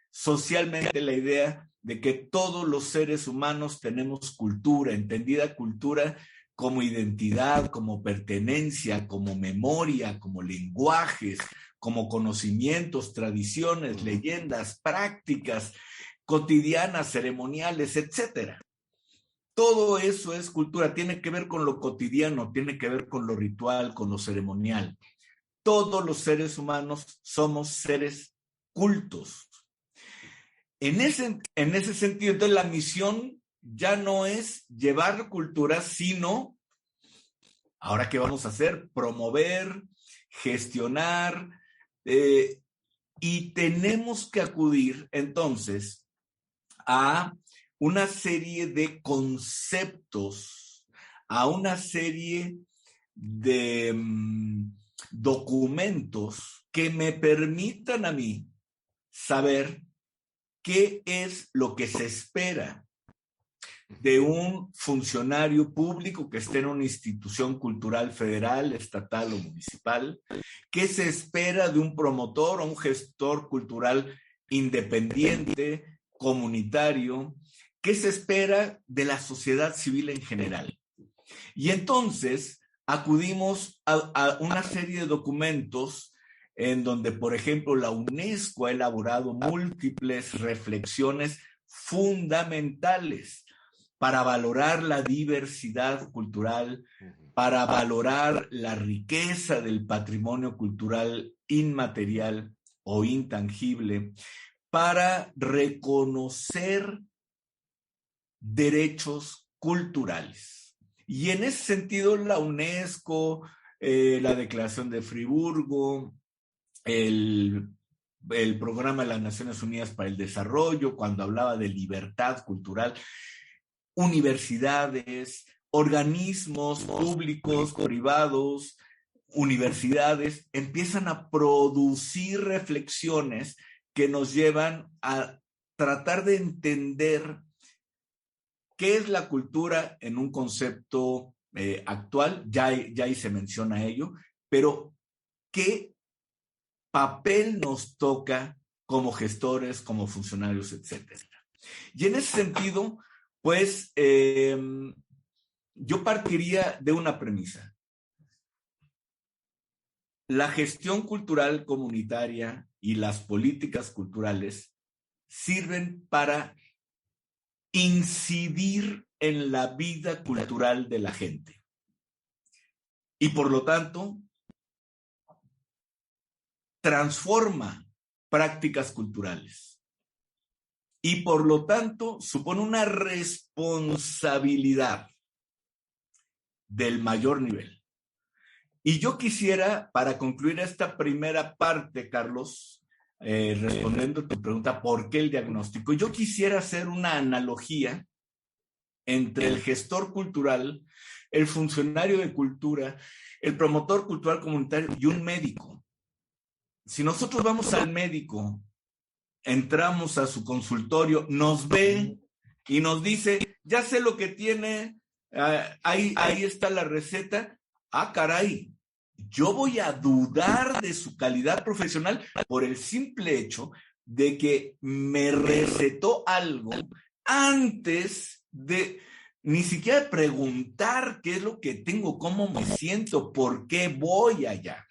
socialmente la idea de que todos los seres humanos tenemos cultura, entendida cultura como identidad, como pertenencia, como memoria, como lenguajes, como conocimientos, tradiciones, leyendas, prácticas cotidianas, ceremoniales, etcétera. Todo eso es cultura, tiene que ver con lo cotidiano, tiene que ver con lo ritual, con lo ceremonial. Todos los seres humanos somos seres cultos. En ese sentido, entonces la misión ya no es llevar cultura, sino, ¿ahora qué vamos a hacer? Promover, gestionar, y tenemos que acudir entonces a una serie de conceptos, a una serie de documentos que me permitan a mí saber qué es lo que se espera de un funcionario público que esté en una institución cultural federal, estatal o municipal, qué se espera de un promotor o un gestor cultural independiente, comunitario, qué se espera de la sociedad civil en general. Y entonces acudimos a una serie de documentos en donde, por ejemplo, la UNESCO ha elaborado múltiples reflexiones fundamentales para valorar la diversidad cultural, para valorar la riqueza del patrimonio cultural inmaterial o intangible, para reconocer derechos culturales. Y en ese sentido, la UNESCO, la Declaración de Friburgo, el Programa de las Naciones Unidas para el Desarrollo, cuando hablaba de libertad cultural, universidades, organismos públicos, privados, universidades, empiezan a producir reflexiones que nos llevan a tratar de entender qué es la cultura en un concepto actual, ya ahí se menciona ello, pero qué papel nos toca como gestores, como funcionarios, etcétera. Y en ese sentido, pues yo partiría de una premisa. La gestión cultural comunitaria y las políticas culturales sirven para incidir en la vida cultural de la gente. Y por lo tanto, transforma prácticas culturales. Y por lo tanto, supone una responsabilidad del mayor nivel. Y yo quisiera, para concluir esta primera parte, Carlos, respondiendo a tu pregunta, ¿por qué el diagnóstico? Yo quisiera hacer una analogía entre el gestor cultural, el funcionario de cultura, el promotor cultural comunitario y un médico. Si nosotros vamos al médico, entramos a su consultorio, nos ve y nos dice, ya sé lo que tiene, ahí está la receta. Ah, caray, yo voy a dudar de su calidad profesional por el simple hecho de que me recetó algo antes de ni siquiera preguntar qué es lo que tengo, cómo me siento, por qué voy allá.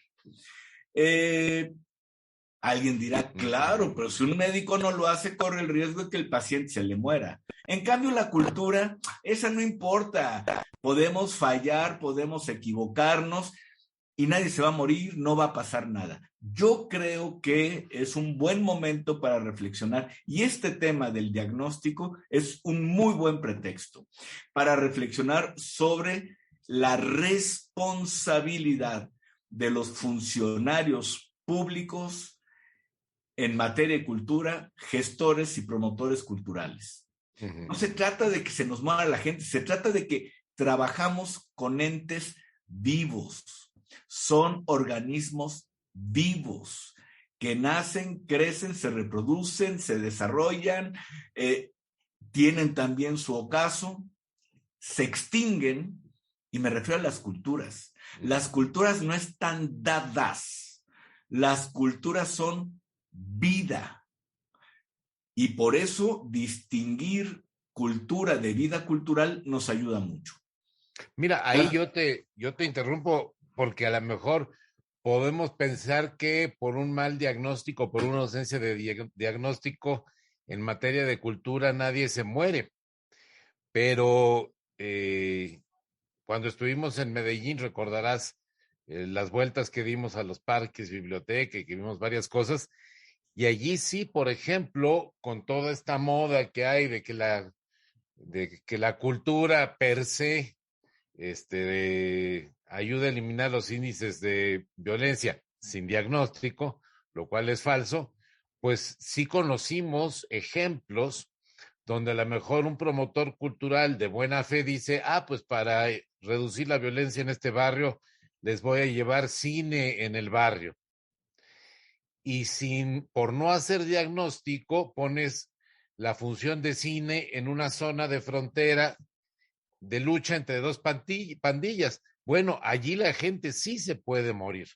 Alguien dirá, claro, pero si un médico no lo hace, corre el riesgo de que el paciente se le muera. En cambio, la cultura, esa no importa. Podemos fallar, podemos equivocarnos y nadie se va a morir, no va a pasar nada. Yo creo que es un buen momento para reflexionar y este tema del diagnóstico es un muy buen pretexto para reflexionar sobre la responsabilidad de los funcionarios públicos en materia de cultura, gestores y promotores culturales. No se trata de que se nos muera la gente, se trata de que trabajamos con entes vivos. Son organismos vivos que nacen, crecen, se reproducen, se desarrollan, tienen también su ocaso, se extinguen, y me refiero a las culturas. Las culturas no están dadas, las culturas son vida. Y por eso distinguir cultura de vida cultural nos ayuda mucho. Mira, ahí yo te interrumpo porque a lo mejor podemos pensar que por un mal diagnóstico, por una ausencia de diagnóstico en materia de cultura, nadie se muere. Pero cuando estuvimos en Medellín, recordarás las vueltas que dimos a los parques, biblioteca, y que vimos varias cosas. Y allí sí, por ejemplo, con toda esta moda que hay de que la cultura per se ayuda a eliminar los índices de violencia sin diagnóstico, lo cual es falso, pues sí conocimos ejemplos donde a lo mejor un promotor cultural de buena fe dice, pues para reducir la violencia en este barrio, les voy a llevar cine en el barrio. Y por no hacer diagnóstico, pones la función de cine en una zona de frontera de lucha entre dos pandillas. Bueno, allí la gente sí se puede morir,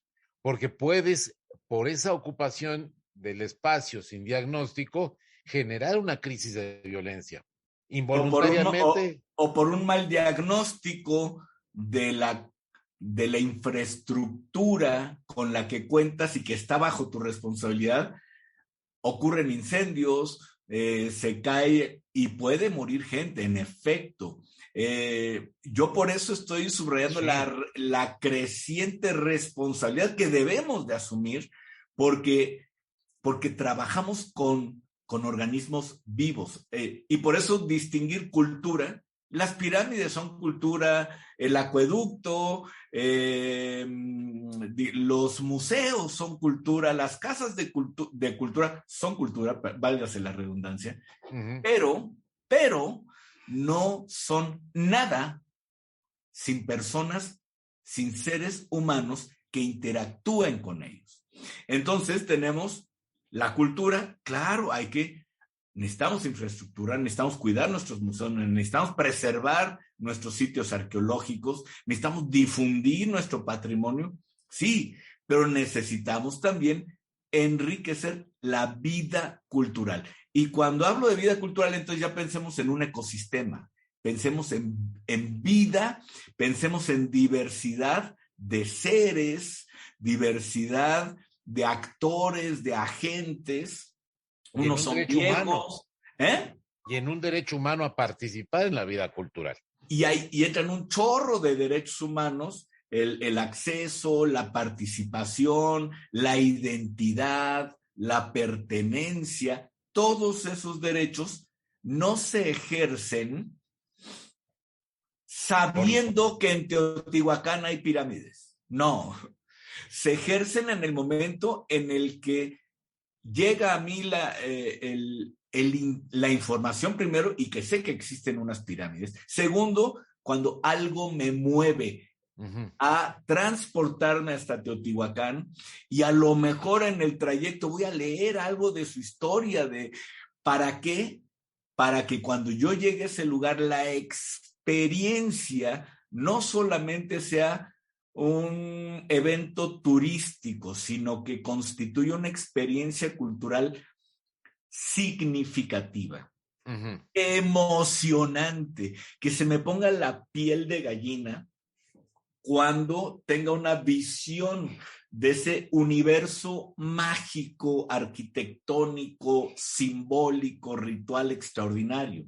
porque puedes, por esa ocupación del espacio sin diagnóstico, generar una crisis de violencia. Involuntariamente. O por un mal diagnóstico de la infraestructura con la que cuentas y que está bajo tu responsabilidad, ocurren incendios, se cae y puede morir gente, en efecto. Yo por eso estoy subrayando la creciente responsabilidad que debemos de asumir porque trabajamos con organismos vivos. Y por eso distinguir cultura. Las pirámides son cultura, el acueducto, los museos son cultura, las casas de cultura son cultura, válgase la redundancia, pero no son nada sin personas, sin seres humanos que interactúen con ellos. Entonces tenemos la cultura, claro, necesitamos infraestructura, necesitamos cuidar nuestros museos, necesitamos preservar nuestros sitios arqueológicos, necesitamos difundir nuestro patrimonio, sí, pero necesitamos también enriquecer la vida cultural. Y cuando hablo de vida cultural, entonces ya pensemos en un ecosistema, pensemos en vida, pensemos en diversidad de seres, diversidad de actores, de agentes. Unos son viejos, y en un derecho humano a participar en la vida cultural. Y entran un chorro de derechos humanos, el acceso, la participación, la identidad, la pertenencia, todos esos derechos no se ejercen sabiendo que en Teotihuacán hay pirámides. No, se ejercen en el momento en el que llega a mí la información primero y que sé que existen unas pirámides. Segundo, cuando algo me mueve a transportarme hasta Teotihuacán y a lo mejor en el trayecto voy a leer algo de su historia, ¿para qué? Para que cuando yo llegue a ese lugar la experiencia no solamente sea un evento turístico, sino que constituye una experiencia cultural significativa, emocionante, que se me ponga la piel de gallina cuando tenga una visión de ese universo mágico, arquitectónico, simbólico, ritual extraordinario.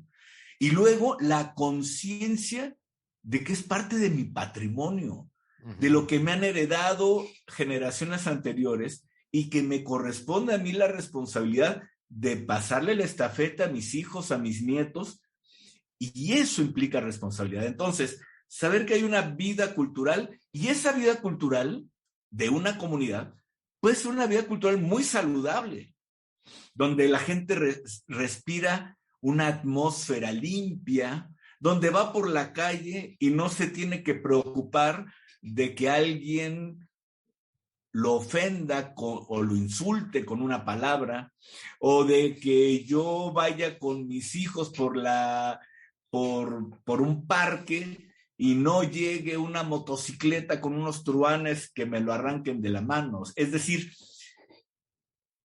Y luego la conciencia de que es parte de mi patrimonio, de lo que me han heredado generaciones anteriores y que me corresponde a mí la responsabilidad de pasarle la estafeta a mis hijos, a mis nietos, y eso implica responsabilidad. Entonces, saber que hay una vida cultural y esa vida cultural de una comunidad puede ser una vida cultural muy saludable, donde la gente respira una atmósfera limpia, donde va por la calle y no se tiene que preocupar de que alguien lo ofenda o lo insulte con una palabra, o de que yo vaya con mis hijos por un parque y no llegue una motocicleta con unos truanes que me lo arranquen de la mano. Es decir,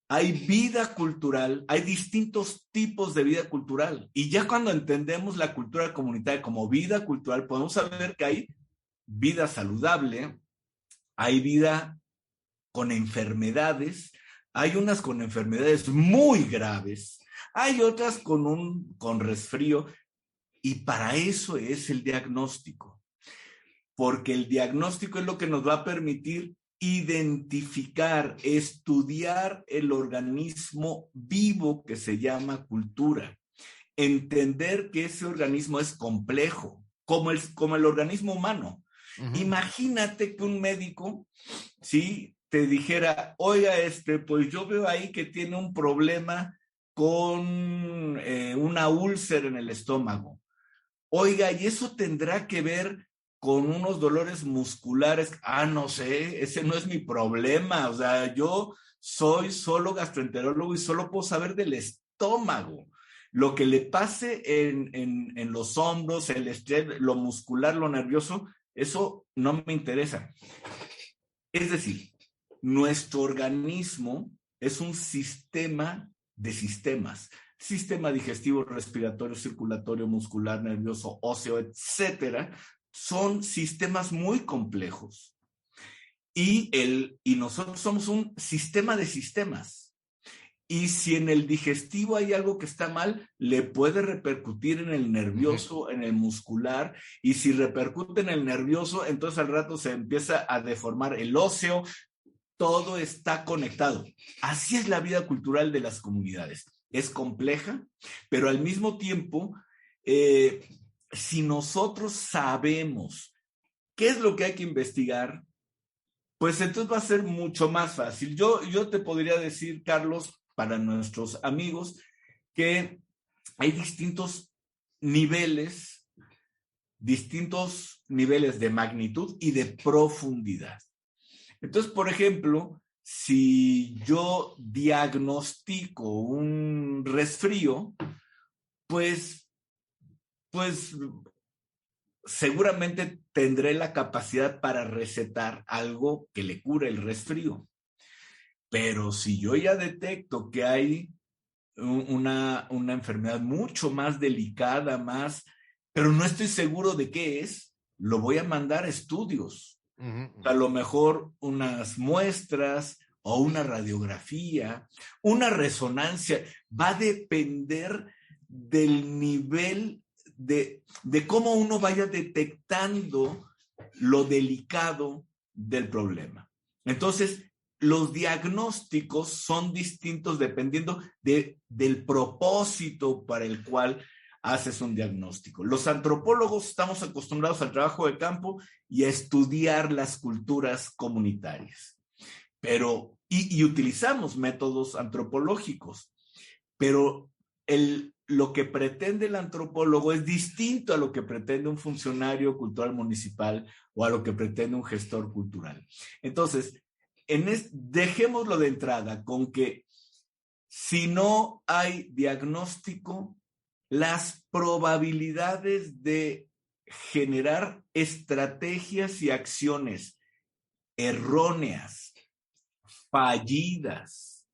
hay vida cultural, hay distintos tipos de vida cultural. Y ya cuando entendemos la cultura comunitaria como vida cultural, podemos saber que hay vida saludable, hay vida con enfermedades, hay unas con enfermedades muy graves, hay otras con resfrío, y para eso es el diagnóstico, porque el diagnóstico es lo que nos va a permitir identificar, estudiar el organismo vivo que se llama cultura, entender que ese organismo es complejo, como el organismo humano. Uh-huh. Imagínate que un médico, ¿sí?, te dijera, oiga, pues yo veo ahí que tiene un problema con una úlcera en el estómago. Oiga, ¿y eso tendrá que ver con unos dolores musculares? No sé, ese no es mi problema. O sea, yo soy solo gastroenterólogo y solo puedo saber del estómago. Lo que le pase en los hombros, el estrés, lo muscular, lo nervioso, eso no me interesa. Es decir, nuestro organismo es un sistema de sistemas. Sistema digestivo, respiratorio, circulatorio, muscular, nervioso, óseo, etcétera, son sistemas muy complejos. Y nosotros somos un sistema de sistemas. Y si en el digestivo hay algo que está mal, le puede repercutir en el nervioso, uh-huh, en el muscular. Y si repercute en el nervioso, entonces al rato se empieza a deformar el óseo. Todo está conectado. Así es la vida cultural de las comunidades. Es compleja, pero al mismo tiempo, si nosotros sabemos qué es lo que hay que investigar, pues entonces va a ser mucho más fácil. Yo te podría decir, Carlos, para nuestros amigos, que hay distintos niveles de magnitud y de profundidad. Entonces, por ejemplo, si yo diagnostico un resfrío, pues seguramente tendré la capacidad para recetar algo que le cure el resfrío. Pero si yo ya detecto que hay una enfermedad mucho más delicada, pero no estoy seguro de qué es, lo voy a mandar a estudios. Uh-huh. A lo mejor unas muestras o una radiografía, una resonancia, va a depender del nivel de cómo uno vaya detectando lo delicado del problema. Entonces, los diagnósticos son distintos dependiendo del propósito para el cual haces un diagnóstico. Los antropólogos estamos acostumbrados al trabajo de campo y a estudiar las culturas comunitarias, y utilizamos métodos antropológicos, pero lo que pretende el antropólogo es distinto a lo que pretende un funcionario cultural municipal o a lo que pretende un gestor cultural. Entonces, dejémoslo de entrada con que si no hay diagnóstico, las probabilidades de generar estrategias y acciones erróneas, fallidas,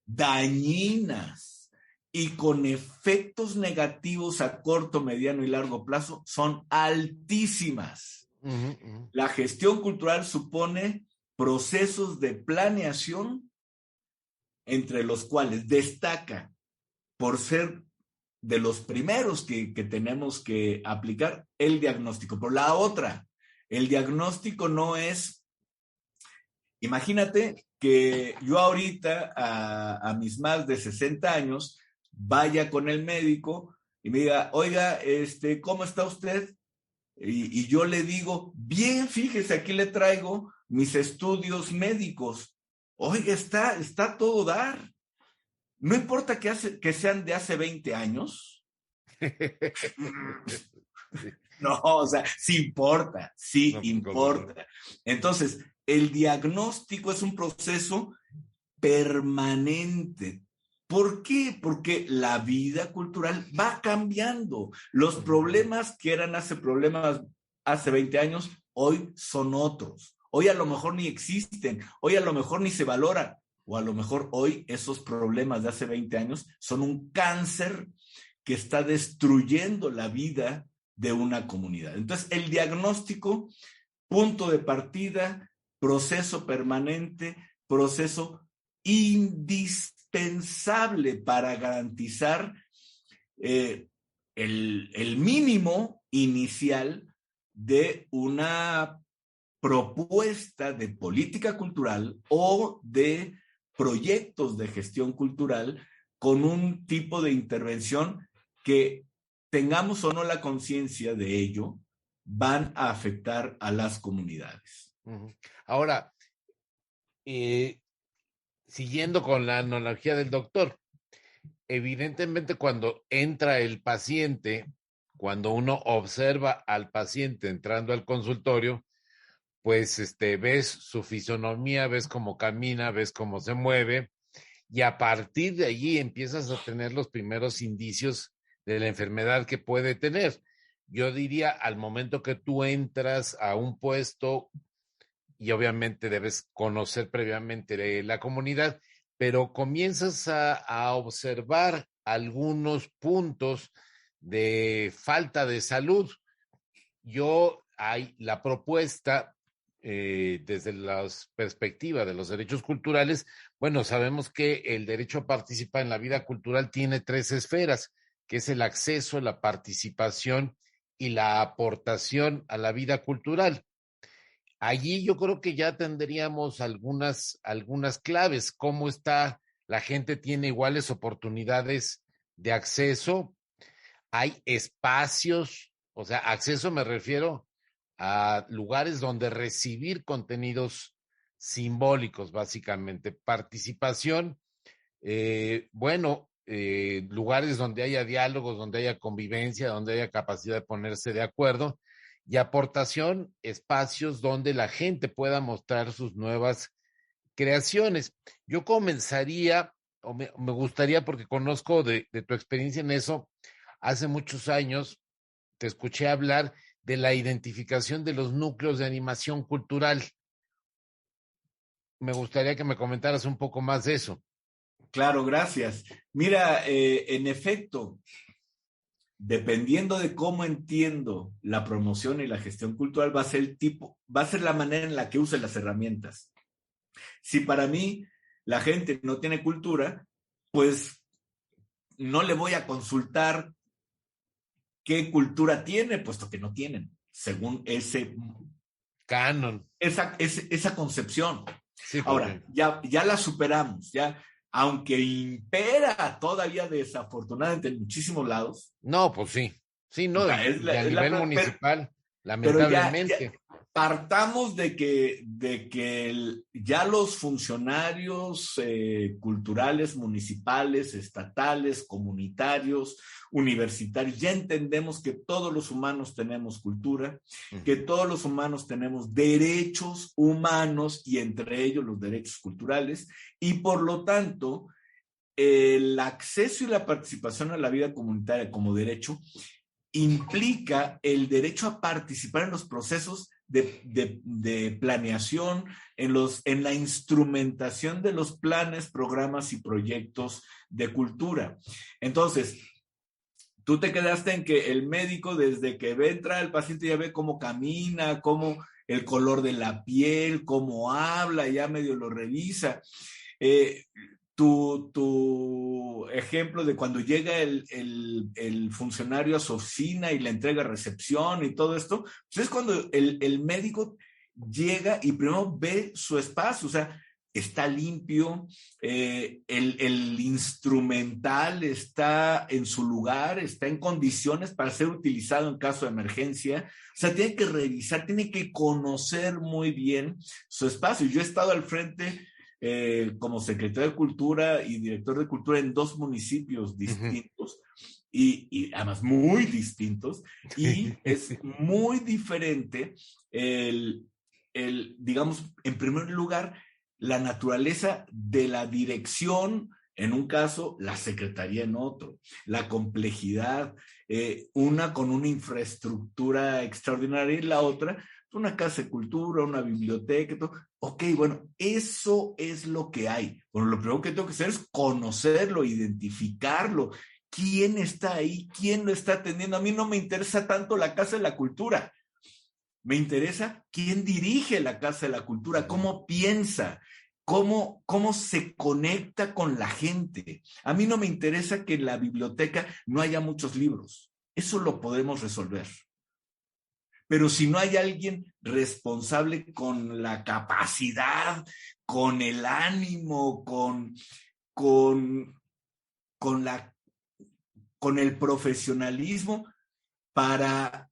dañinas y con efectos negativos a corto, mediano y largo plazo son altísimas. Uh-huh. La gestión cultural supone procesos de planeación entre los cuales destaca, por ser de los primeros que tenemos que aplicar, el diagnóstico. Por la otra, el diagnóstico no es, imagínate que yo ahorita a mis más de 60 años vaya con el médico y me diga, oiga, ¿cómo está usted? Y yo le digo, bien, fíjese, aquí le traigo mis estudios médicos. Oiga, está todo dar. No importa que sean de hace 20 años. No, o sea, sí importa, sí no, importa. Entonces, el diagnóstico es un proceso permanente. ¿Por qué? Porque la vida cultural va cambiando. Los problemas que eran hace hace 20 años, hoy son otros. Hoy a lo mejor ni existen, hoy a lo mejor ni se valoran, o a lo mejor hoy esos problemas de hace 20 años son un cáncer que está destruyendo la vida de una comunidad. Entonces, el diagnóstico, punto de partida, proceso permanente, proceso indispensable para garantizar el mínimo inicial de una propuesta de política cultural o de proyectos de gestión cultural con un tipo de intervención que, tengamos o no la conciencia de ello, van a afectar a las comunidades. Ahora, siguiendo con la analogía del doctor, evidentemente cuando entra el paciente, cuando uno observa al paciente entrando al consultorio, pues ves su fisonomía, ves cómo camina, ves cómo se mueve, y a partir de allí empiezas a tener los primeros indicios de la enfermedad que puede tener. Yo diría, al momento que tú entras a un puesto, y obviamente debes conocer previamente la comunidad, pero comienzas a observar algunos puntos de falta de salud. Hay la propuesta desde la perspectiva de los derechos culturales. Bueno, sabemos que el derecho a participar en la vida cultural tiene 3 esferas, que es el acceso, la participación y la aportación a la vida cultural. Allí yo creo que ya tendríamos algunas claves. ¿Cómo está? La gente tiene iguales oportunidades de acceso. Hay espacios, o sea, acceso me refiero a lugares donde recibir contenidos simbólicos, básicamente. Participación, lugares donde haya diálogos, donde haya convivencia, donde haya capacidad de ponerse de acuerdo. Y aportación, espacios donde la gente pueda mostrar sus nuevas creaciones. Yo comenzaría, o me gustaría, porque conozco de tu experiencia en eso, hace muchos años te escuché hablar de la identificación de los núcleos de animación cultural. Me gustaría que me comentaras un poco más de eso. Claro, gracias. Mira, en efecto, dependiendo de cómo entiendo la promoción y la gestión cultural, va a ser la manera en la que use las herramientas. Si para mí la gente no tiene cultura, pues no le voy a consultar qué cultura tiene, puesto que no tienen, según ese canon. Esa concepción. Sí, ahora, ya la superamos, ya. Aunque impera todavía desafortunadamente en muchísimos lados. No, pues sí. Sí, no, a nivel municipal, lamentablemente. Pero partamos de que ya los funcionarios culturales, municipales, estatales, comunitarios, universitarios, ya entendemos que todos los humanos tenemos cultura, que todos los humanos tenemos derechos humanos y entre ellos los derechos culturales, y por lo tanto, el acceso y la participación a la vida comunitaria como derecho implica el derecho a participar en los procesos de planeación, en la instrumentación de los planes, programas y proyectos de cultura. Entonces, tú te quedaste en que el médico, desde que entra el paciente, ya ve cómo camina, cómo el color de la piel, cómo habla, ya medio lo revisa. Tu ejemplo de cuando llega el funcionario a su oficina y le entrega recepción y todo esto, pues es cuando el médico llega y primero ve su espacio, o sea, está limpio, el instrumental está en su lugar, está en condiciones para ser utilizado en caso de emergencia. O sea, tiene que revisar, tiene que conocer muy bien su espacio. Yo he estado al frente como secretario de Cultura y director de Cultura en 2 municipios distintos, y además muy distintos, y es muy diferente digamos, en primer lugar, la naturaleza de la dirección en un caso, la secretaría en otro, la complejidad, una con una infraestructura extraordinaria y la otra, una casa de cultura, una biblioteca, y todo. Ok, bueno, eso es lo que hay. Bueno, lo primero que tengo que hacer es conocerlo, identificarlo. ¿Quién está ahí? ¿Quién lo está atendiendo? A mí no me interesa tanto la Casa de la Cultura. Me interesa quién dirige la Casa de la Cultura, cómo piensa, cómo se conecta con la gente. A mí no me interesa que en la biblioteca no haya muchos libros. Eso lo podemos resolver. Pero si no hay alguien responsable con la capacidad, con el ánimo, con el profesionalismo para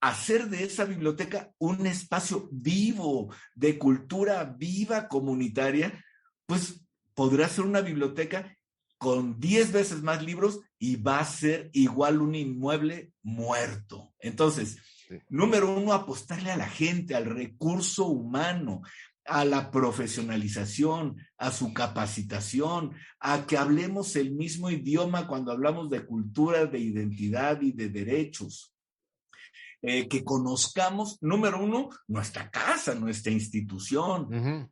hacer de esa biblioteca un espacio vivo, de cultura viva comunitaria, pues podrá ser una biblioteca con 10 veces más libros y va a ser igual un inmueble muerto. Entonces, número uno, apostarle a la gente, al recurso humano, a la profesionalización, a su capacitación, a que hablemos el mismo idioma cuando hablamos de cultura, de identidad y de derechos. Que conozcamos, número uno, nuestra casa, nuestra institución,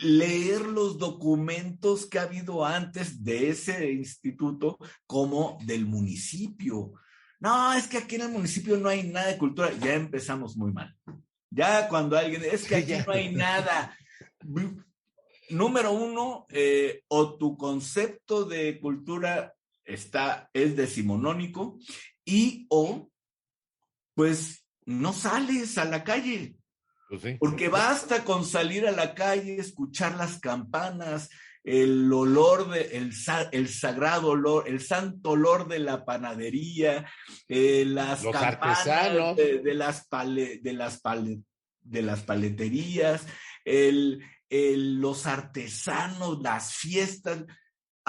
leer los documentos que ha habido antes de ese instituto como del municipio. No, es que aquí en el municipio no hay nada de cultura. Ya empezamos muy mal. Ya cuando alguien, es que aquí no hay nada. Número uno, o tu concepto de cultura es decimonónico o pues no sales a la calle. Pues sí. Porque basta con salir a la calle, escuchar las campanas, el olor el sagrado olor, el santo olor de la panadería, las los campanas artesanos de las paleterías, los artesanos, las fiestas.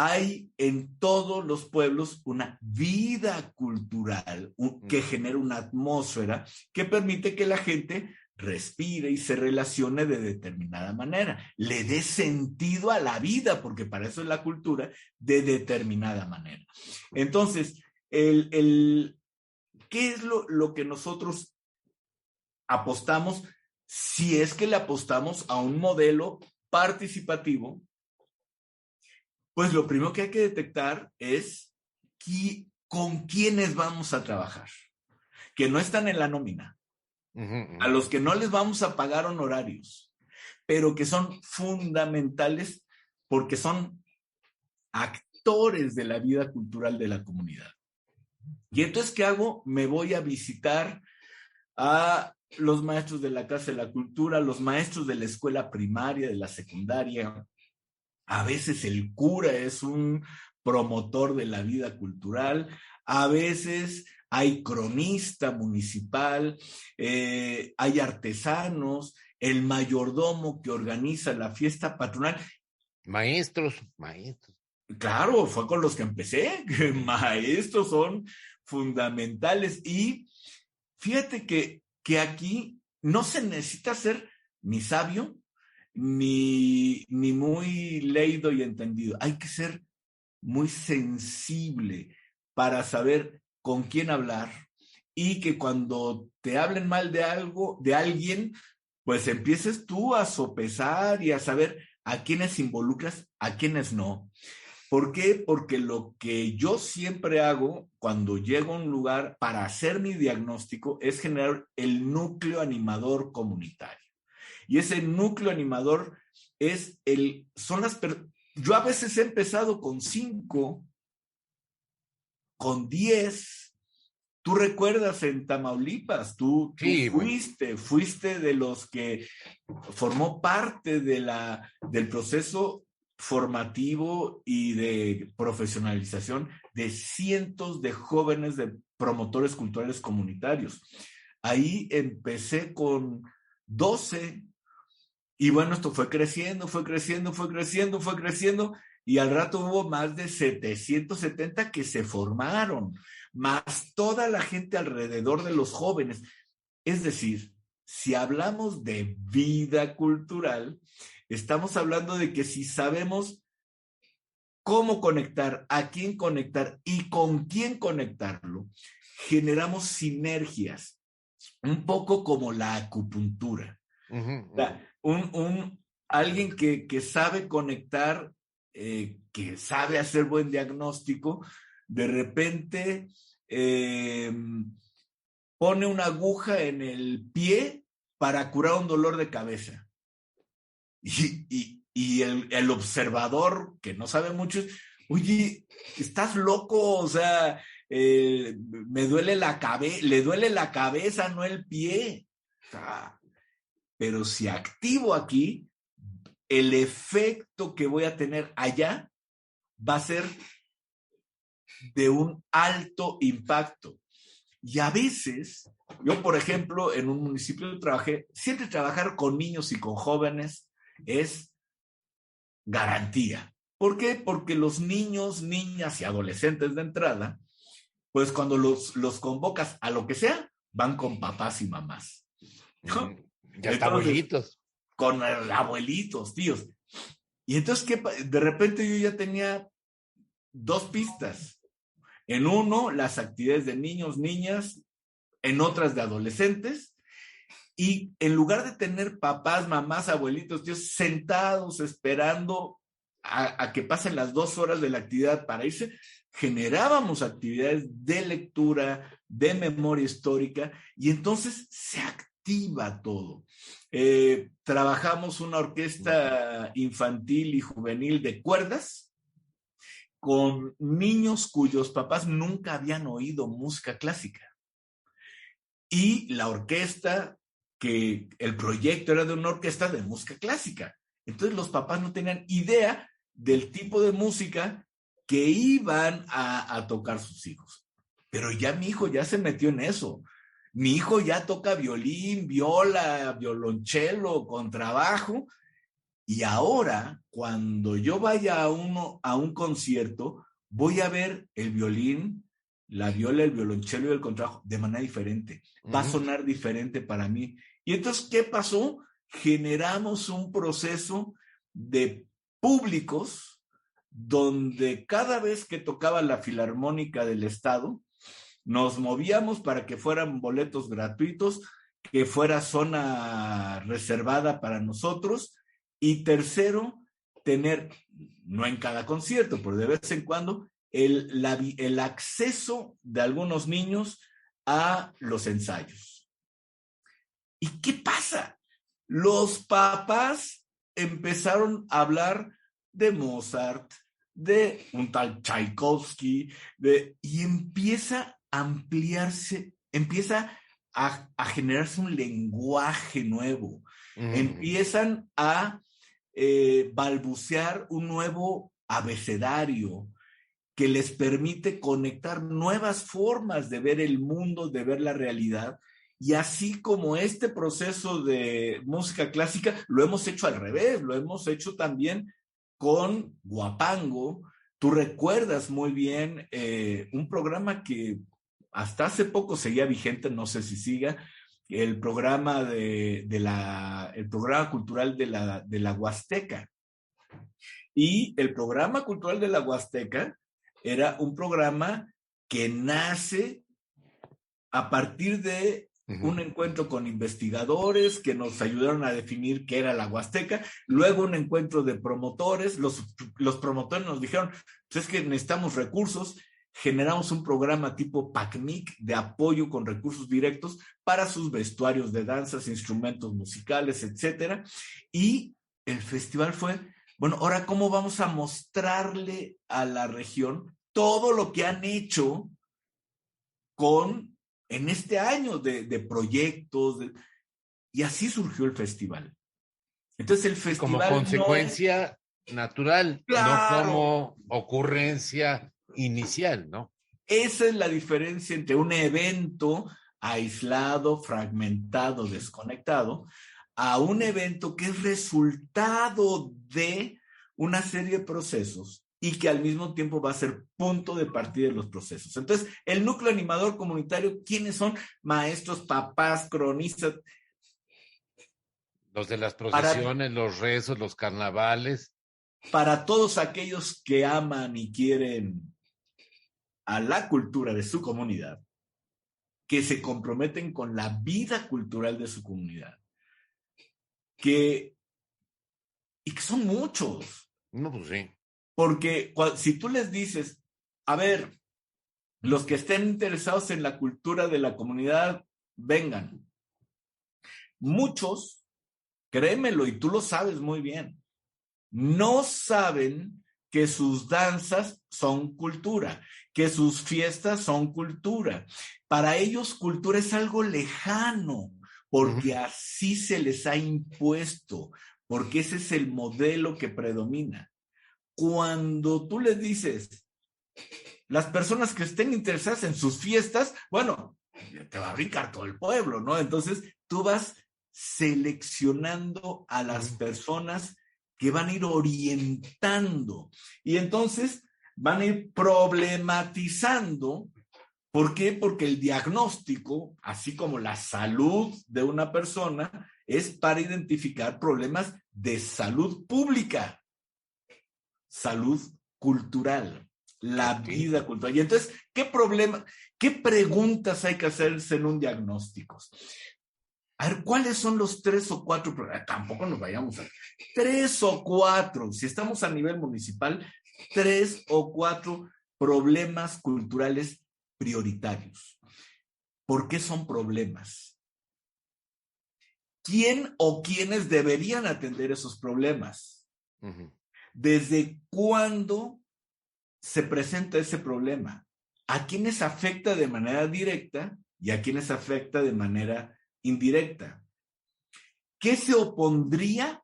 Hay en todos los pueblos una vida cultural que genera una atmósfera que permite que la gente respire y se relacione de determinada manera, le dé sentido a la vida, porque para eso es la cultura, de determinada manera. Entonces, ¿qué es lo que nosotros apostamos? Si es que le apostamos a un modelo participativo, pues lo primero que hay que detectar es con quiénes vamos a trabajar, que no están en la nómina, a los que no les vamos a pagar honorarios, pero que son fundamentales porque son actores de la vida cultural de la comunidad. Y entonces, ¿qué hago? Me voy a visitar a los maestros de la Casa de la Cultura, los maestros de la escuela primaria, de la secundaria. A veces el cura es un promotor de la vida cultural, a veces hay cronista municipal, hay artesanos, el mayordomo que organiza la fiesta patronal. Maestros. Claro, fue con los que empecé. Maestros son fundamentales. Y fíjate que aquí no se necesita ser ni sabio, ni muy leído y entendido. Hay que ser muy sensible para saber con quién hablar y que cuando te hablen mal de algo, de alguien, pues empieces tú a sopesar y a saber a quiénes involucras, a quiénes no. ¿Por qué? Porque lo que yo siempre hago cuando llego a un lugar para hacer mi diagnóstico es generar el núcleo animador comunitario. Y ese núcleo animador yo a veces he empezado con 5, con 10. Tú recuerdas en Tamaulipas, tú Sí, fuiste de los que formó parte del proceso formativo y de profesionalización de cientos de jóvenes de promotores culturales comunitarios. Ahí empecé con 12. Y bueno, esto fue creciendo, y al rato hubo más de 770 que se formaron, más toda la gente alrededor de los jóvenes. Es decir, si hablamos de vida cultural, estamos hablando de que si sabemos cómo conectar, a quién conectar y con quién conectarlo, generamos sinergias, un poco como la acupuntura. O sea, alguien que sabe conectar, que sabe hacer buen diagnóstico, de repente pone una aguja en el pie para curar un dolor de cabeza. Y el observador, que no sabe mucho, oye, estás loco, o sea, me duele la cabeza, le duele la cabeza, no el pie. O sea, pero si activo aquí, el efecto que voy a tener allá va a ser de un alto impacto. Y a veces, yo, por ejemplo, en un municipio trabajé, siempre trabajar con niños y con jóvenes es garantía. ¿Por qué? Porque los niños, niñas y adolescentes de entrada, pues cuando los convocas a lo que sea, van con papás y mamás. ¿No? Ya está abuelitos. Con abuelitos, tíos. Y entonces, ¿qué? De repente yo ya tenía 2 pistas. En uno, las actividades de niños, niñas, en otras de adolescentes. Y en lugar de tener papás, mamás, abuelitos, tíos sentados esperando a que pasen las 2 horas de la actividad para irse, generábamos actividades de lectura, de memoria histórica, y entonces se activa todo. Trabajamos una orquesta infantil y juvenil de cuerdas con niños cuyos papás nunca habían oído música clásica. Y la orquesta, que el proyecto era de una orquesta de música clásica. Entonces los papás no tenían idea del tipo de música que iban a tocar sus hijos. Pero ya mi hijo ya se metió en eso. Mi hijo ya toca violín, viola, violonchelo, contrabajo. Y ahora, cuando yo vaya a un concierto, voy a ver el violín, la viola, el violonchelo y el contrabajo de manera diferente. Va a sonar diferente para mí. Y entonces, ¿qué pasó? Generamos un proceso de públicos donde cada vez que tocaba la Filarmónica del Estado, nos movíamos para que fueran boletos gratuitos, que fuera zona reservada para nosotros. Y tercero, tener, no en cada concierto, pero de vez en cuando, el acceso de algunos niños a los ensayos. ¿Y qué pasa? Los papás empezaron a hablar de Mozart, de un tal Tchaikovsky, y empieza a ampliarse, empieza a generarse un lenguaje nuevo. Empiezan a balbucear un nuevo abecedario que les permite conectar nuevas formas de ver el mundo, de ver la realidad. Y así como este proceso de música clásica, lo hemos hecho al revés, lo hemos hecho también con Guapango. Tú recuerdas muy bien un programa que hasta hace poco seguía vigente, no sé si siga, el programa el programa cultural de la Huasteca. Y el programa cultural de la Huasteca era un programa que nace a partir de un encuentro con investigadores que nos ayudaron a definir qué era la Huasteca, luego un encuentro de promotores, los promotores nos dijeron, pues es que necesitamos recursos, generamos un programa tipo PACNIC de apoyo con recursos directos para sus vestuarios de danzas, instrumentos musicales, etcétera. Y el festival fue, bueno, ahora cómo vamos a mostrarle a la región todo lo que han hecho en este año de proyectos, y así surgió el festival. Entonces el festival como consecuencia natural, claro, no como ocurrencia inicial, ¿no? Esa es la diferencia entre un evento aislado, fragmentado, desconectado, a un evento que es resultado de una serie de procesos y que al mismo tiempo va a ser punto de partida de los procesos. Entonces, el núcleo animador comunitario, ¿quiénes son? Maestros, papás, cronistas. Los de las procesiones, los rezos, los carnavales. para todos aquellos que aman y quieren a la cultura de su comunidad, que se comprometen con la vida cultural de su comunidad, y que son muchos. No, pues sí. Porque si tú les dices, a ver, los que estén interesados en la cultura de la comunidad, vengan. Muchos, créemelo, y tú lo sabes muy bien, no saben que sus danzas son cultura, que sus fiestas son cultura. Para ellos cultura es algo lejano, porque así se les ha impuesto, porque ese es el modelo que predomina. Cuando tú les dices, las personas que estén interesadas en sus fiestas, bueno, te va a brincar todo el pueblo, ¿no? Entonces tú vas seleccionando a las personas que van a ir orientando y entonces van a ir problematizando. ¿Por qué? Porque el diagnóstico, así como la salud de una persona, es para identificar problemas de salud pública, salud cultural, la vida cultural. Y entonces, qué preguntas hay que hacerse en un diagnóstico? A ver, ¿cuáles son los 3 o 4 problemas? Tampoco nos vayamos a 3 o 4, si estamos a nivel municipal, 3 o 4 problemas culturales prioritarios. ¿Por qué son problemas? ¿Quién o quiénes deberían atender esos problemas? ¿Desde cuándo se presenta ese problema? ¿A quiénes afecta de manera directa y a quiénes afecta de manera indirecta? ¿Qué se opondría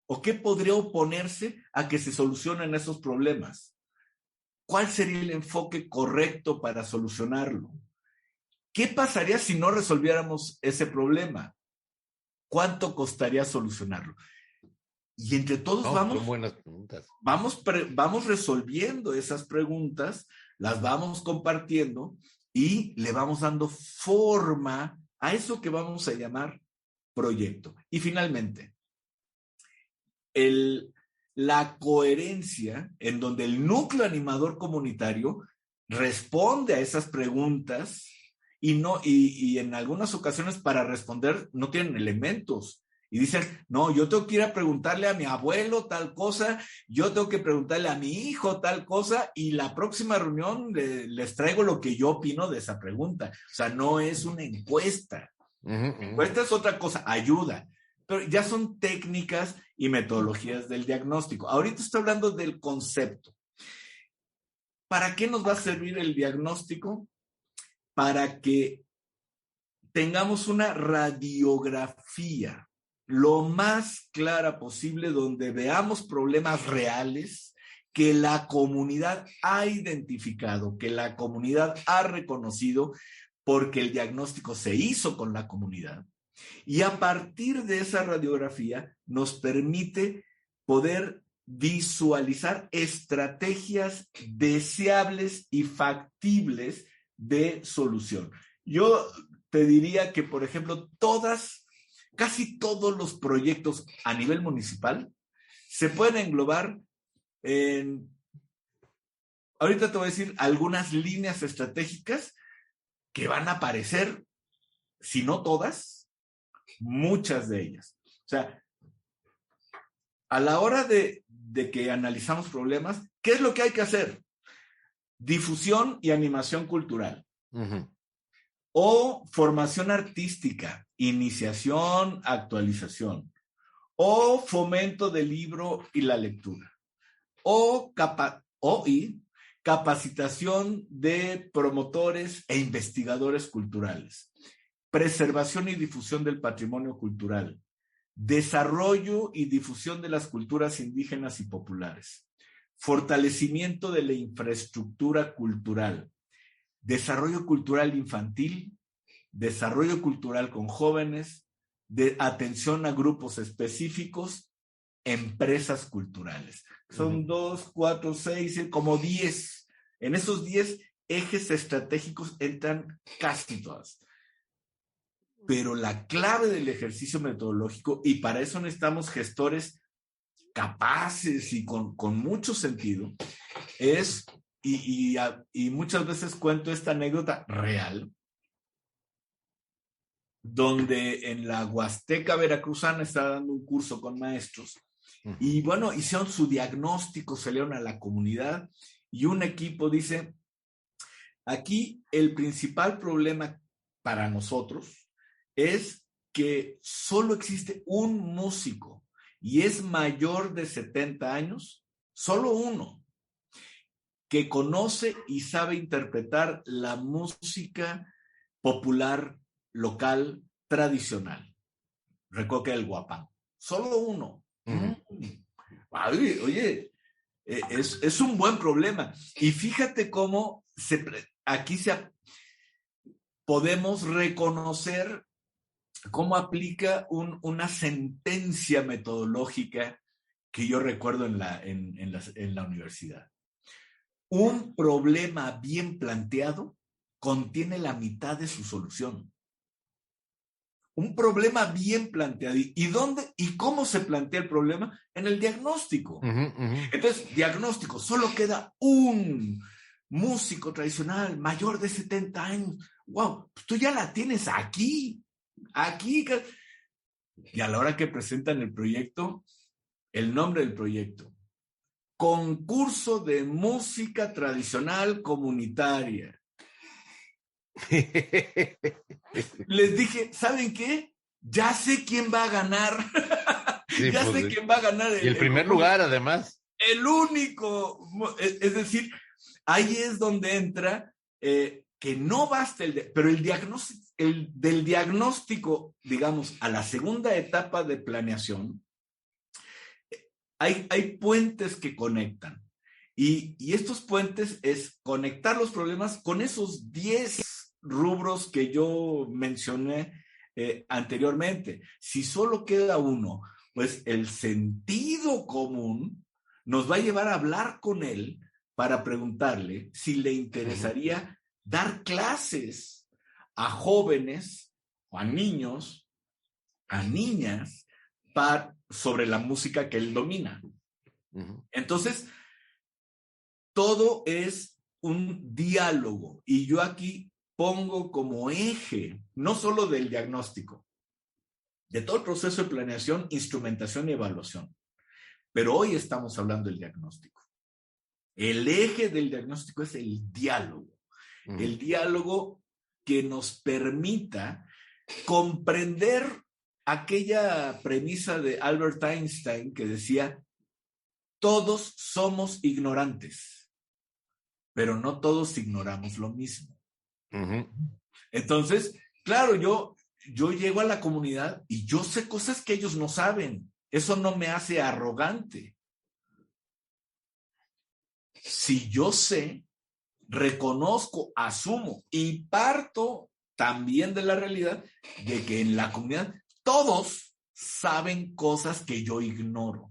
o qué podría oponerse a que se solucionen esos problemas? ¿Cuál sería el enfoque correcto para solucionarlo? ¿Qué pasaría si no resolviéramos ese problema? ¿Cuánto costaría solucionarlo? Y entre todos son buenas preguntas. Vamos resolviendo esas preguntas, las vamos compartiendo y le vamos dando forma a eso que vamos a llamar proyecto. Y finalmente, la coherencia en donde el núcleo animador comunitario responde a esas preguntas y en algunas ocasiones para responder no tienen elementos. Y dicen, no, yo tengo que ir a preguntarle a mi abuelo tal cosa, yo tengo que preguntarle a mi hijo tal cosa, y la próxima reunión les traigo lo que yo opino de esa pregunta. O sea, no es una encuesta. Encuesta es otra cosa, ayuda. Pero ya son técnicas y metodologías del diagnóstico. Ahorita estoy hablando del concepto. ¿Para qué nos va a servir el diagnóstico? Para que tengamos una radiografía lo más clara posible, donde veamos problemas reales que la comunidad ha identificado, que la comunidad ha reconocido, porque el diagnóstico se hizo con la comunidad. Y a partir de esa radiografía nos permite poder visualizar estrategias deseables y factibles de solución. Yo te diría que, por ejemplo, casi todos los proyectos a nivel municipal se pueden englobar en, ahorita te voy a decir algunas líneas estratégicas que van a aparecer, si no todas, muchas de ellas. O sea, a la hora de que analizamos problemas, ¿qué es lo que hay que hacer? Difusión y animación cultural. O formación artística, iniciación, actualización. O fomento del libro y la lectura. O capacitación de promotores e investigadores culturales. Preservación y difusión del patrimonio cultural. Desarrollo y difusión de las culturas indígenas y populares. Fortalecimiento de la infraestructura cultural. Desarrollo cultural infantil, desarrollo cultural con jóvenes, de atención a grupos específicos, empresas culturales. Son 2, 4, 6, como 10. En esos 10 ejes estratégicos entran casi todas. Pero la clave del ejercicio metodológico, y para eso necesitamos gestores capaces y con mucho sentido es, y muchas veces cuento esta anécdota real, donde en la Huasteca Veracruzana estaba dando un curso con maestros y bueno, hicieron su diagnóstico, salieron a la comunidad y un equipo dice, aquí el principal problema para nosotros es que solo existe un músico y es mayor de 70 años, solo uno, que conoce y sabe interpretar la música popular, local, tradicional. Recoque el guapán. Solo uno. Oye, es un buen problema. Y fíjate cómo aquí podemos reconocer cómo aplica una sentencia metodológica que yo recuerdo en la universidad. Un problema bien planteado contiene la mitad de su solución. Un problema bien planteado. ¿Y dónde y cómo se plantea el problema? En el diagnóstico. Entonces, diagnóstico, solo queda un músico tradicional mayor de 70 años. ¡Wow! Pues tú ya la tienes aquí. Y a la hora que presentan el proyecto, el nombre del proyecto, Concurso de Música Tradicional Comunitaria. Les dije, ¿saben qué? Ya sé quién va a ganar. Sí, ya sé quién va a ganar. Y el primer lugar, además. El único. Es decir, ahí es donde entra que no basta pero el del diagnóstico, digamos, a la segunda etapa de planeación, hay puentes que conectan. Y estos puentes es conectar los problemas con esos 10 rubros que yo mencioné anteriormente. Si solo queda uno, pues el sentido común nos va a llevar a hablar con él para preguntarle si le interesaría dar clases a jóvenes o a niños, a niñas, sobre la música que él domina. Entonces, todo es un diálogo y yo aquí pongo como eje, no solo del diagnóstico, de todo el proceso de planeación, instrumentación y evaluación. Pero hoy estamos hablando del diagnóstico. El eje del diagnóstico es el diálogo. El diálogo que nos permita comprender aquella premisa de Albert Einstein que decía, todos somos ignorantes, pero no todos ignoramos lo mismo. Entonces, claro, yo llego a la comunidad y yo sé cosas que ellos no saben. Eso no me hace arrogante. Si yo sé, reconozco, asumo y parto también de la realidad de que en la comunidad todos saben cosas que yo ignoro.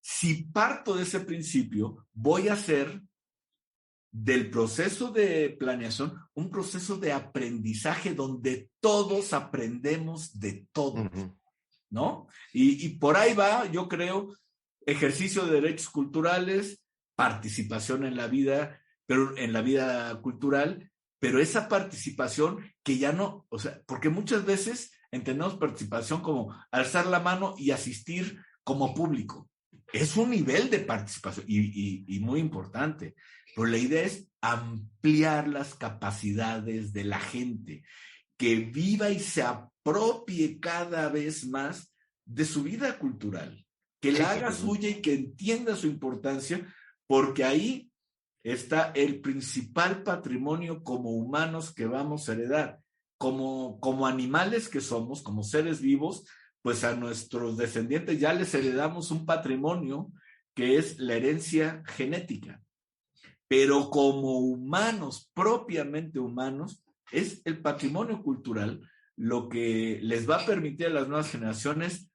Si parto de ese principio, voy a hacer del proceso de planeación un proceso de aprendizaje donde todos aprendemos de todo, ¿no? Y por ahí va, yo creo, ejercicio de derechos culturales, participación en la vida, pero en la vida cultural, pero esa participación que ya no, o sea, porque muchas veces entendemos participación como alzar la mano y asistir como público. Es un nivel de participación y muy importante, pero la idea es ampliar las capacidades de la gente, que viva y se apropie cada vez más de su vida cultural, que la haga suya y que entienda su importancia, porque ahí está el principal patrimonio como humanos que vamos a heredar, como animales que somos, como seres vivos, pues a nuestros descendientes ya les heredamos un patrimonio que es la herencia genética. Pero como humanos, propiamente humanos, es el patrimonio cultural lo que les va a permitir a las nuevas generaciones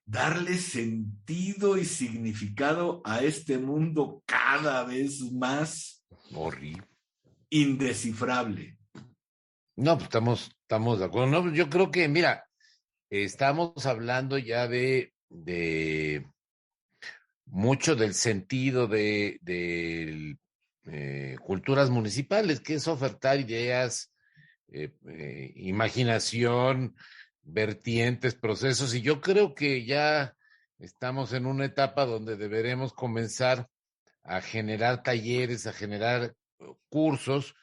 darle sentido y significado a este mundo cada vez más horrible, indescifrable. No, pues estamos de acuerdo. No, yo creo que, mira, estamos hablando ya de mucho del sentido de culturas municipales, que es ofertar ideas, imaginación, vertientes, procesos, y yo creo que ya estamos en una etapa donde deberemos comenzar a generar talleres, a generar cursos,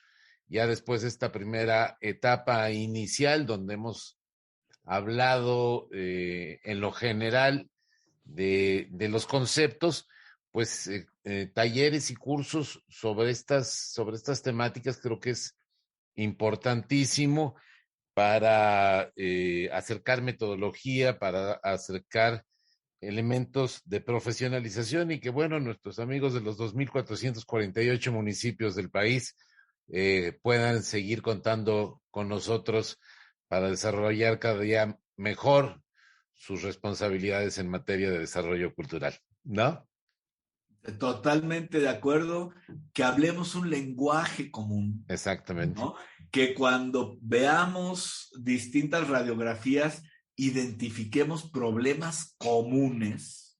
ya después de esta primera etapa inicial donde hemos hablado en lo general de los conceptos, pues talleres y cursos sobre estas temáticas creo que es importantísimo para acercar metodología, para acercar elementos de profesionalización y que, bueno, nuestros amigos de los 2.448 municipios del país puedan seguir contando con nosotros para desarrollar cada día mejor sus responsabilidades en materia de desarrollo cultural, ¿no? Totalmente de acuerdo, que hablemos un lenguaje común. Exactamente. ¿No? Que cuando veamos distintas radiografías, identifiquemos problemas comunes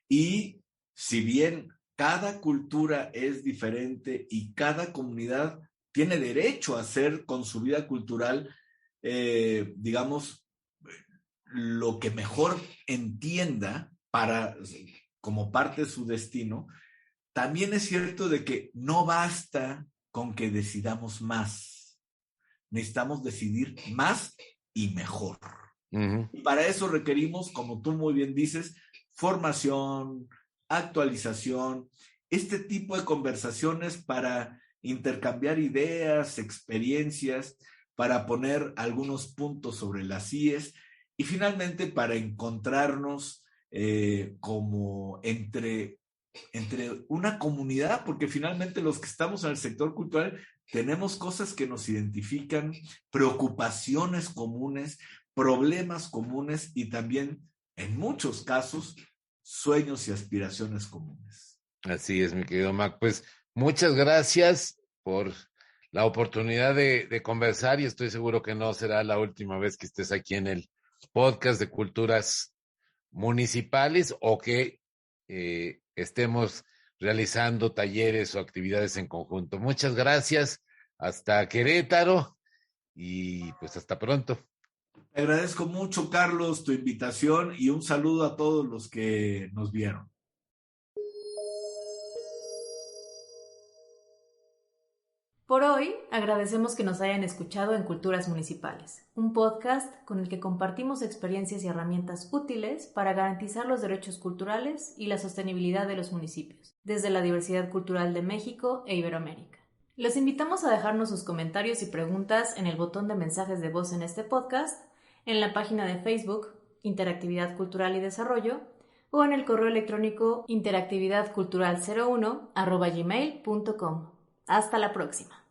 y si bien cada cultura es diferente y cada comunidad tiene derecho a hacer con su vida cultural, digamos, lo que mejor entienda como parte de su destino, también es cierto de que no basta con que decidamos más. Necesitamos decidir más y mejor. Uh-huh. Y para eso requerimos, como tú muy bien dices, formación, actualización, este tipo de conversaciones para intercambiar ideas, experiencias, para poner algunos puntos sobre las IES y finalmente para encontrarnos como entre una comunidad, porque finalmente los que estamos en el sector cultural tenemos cosas que nos identifican, preocupaciones comunes, problemas comunes y también, en muchos casos, sueños y aspiraciones comunes. Así es, mi querido Mac. Pues muchas gracias por la oportunidad de conversar y estoy seguro que no será la última vez que estés aquí en el podcast de culturas municipales o que estemos realizando talleres o actividades en conjunto. Muchas gracias, hasta Querétaro y pues hasta pronto. Te agradezco mucho, Carlos, tu invitación y un saludo a todos los que nos vieron. Por hoy, agradecemos que nos hayan escuchado en Culturas Municipales, un podcast con el que compartimos experiencias y herramientas útiles para garantizar los derechos culturales y la sostenibilidad de los municipios, desde la diversidad cultural de México e Iberoamérica. Los invitamos a dejarnos sus comentarios y preguntas en el botón de mensajes de voz en este podcast, en la página de Facebook Interactividad Cultural y Desarrollo o en el correo electrónico interactividadcultural01@gmail.com. Hasta la próxima.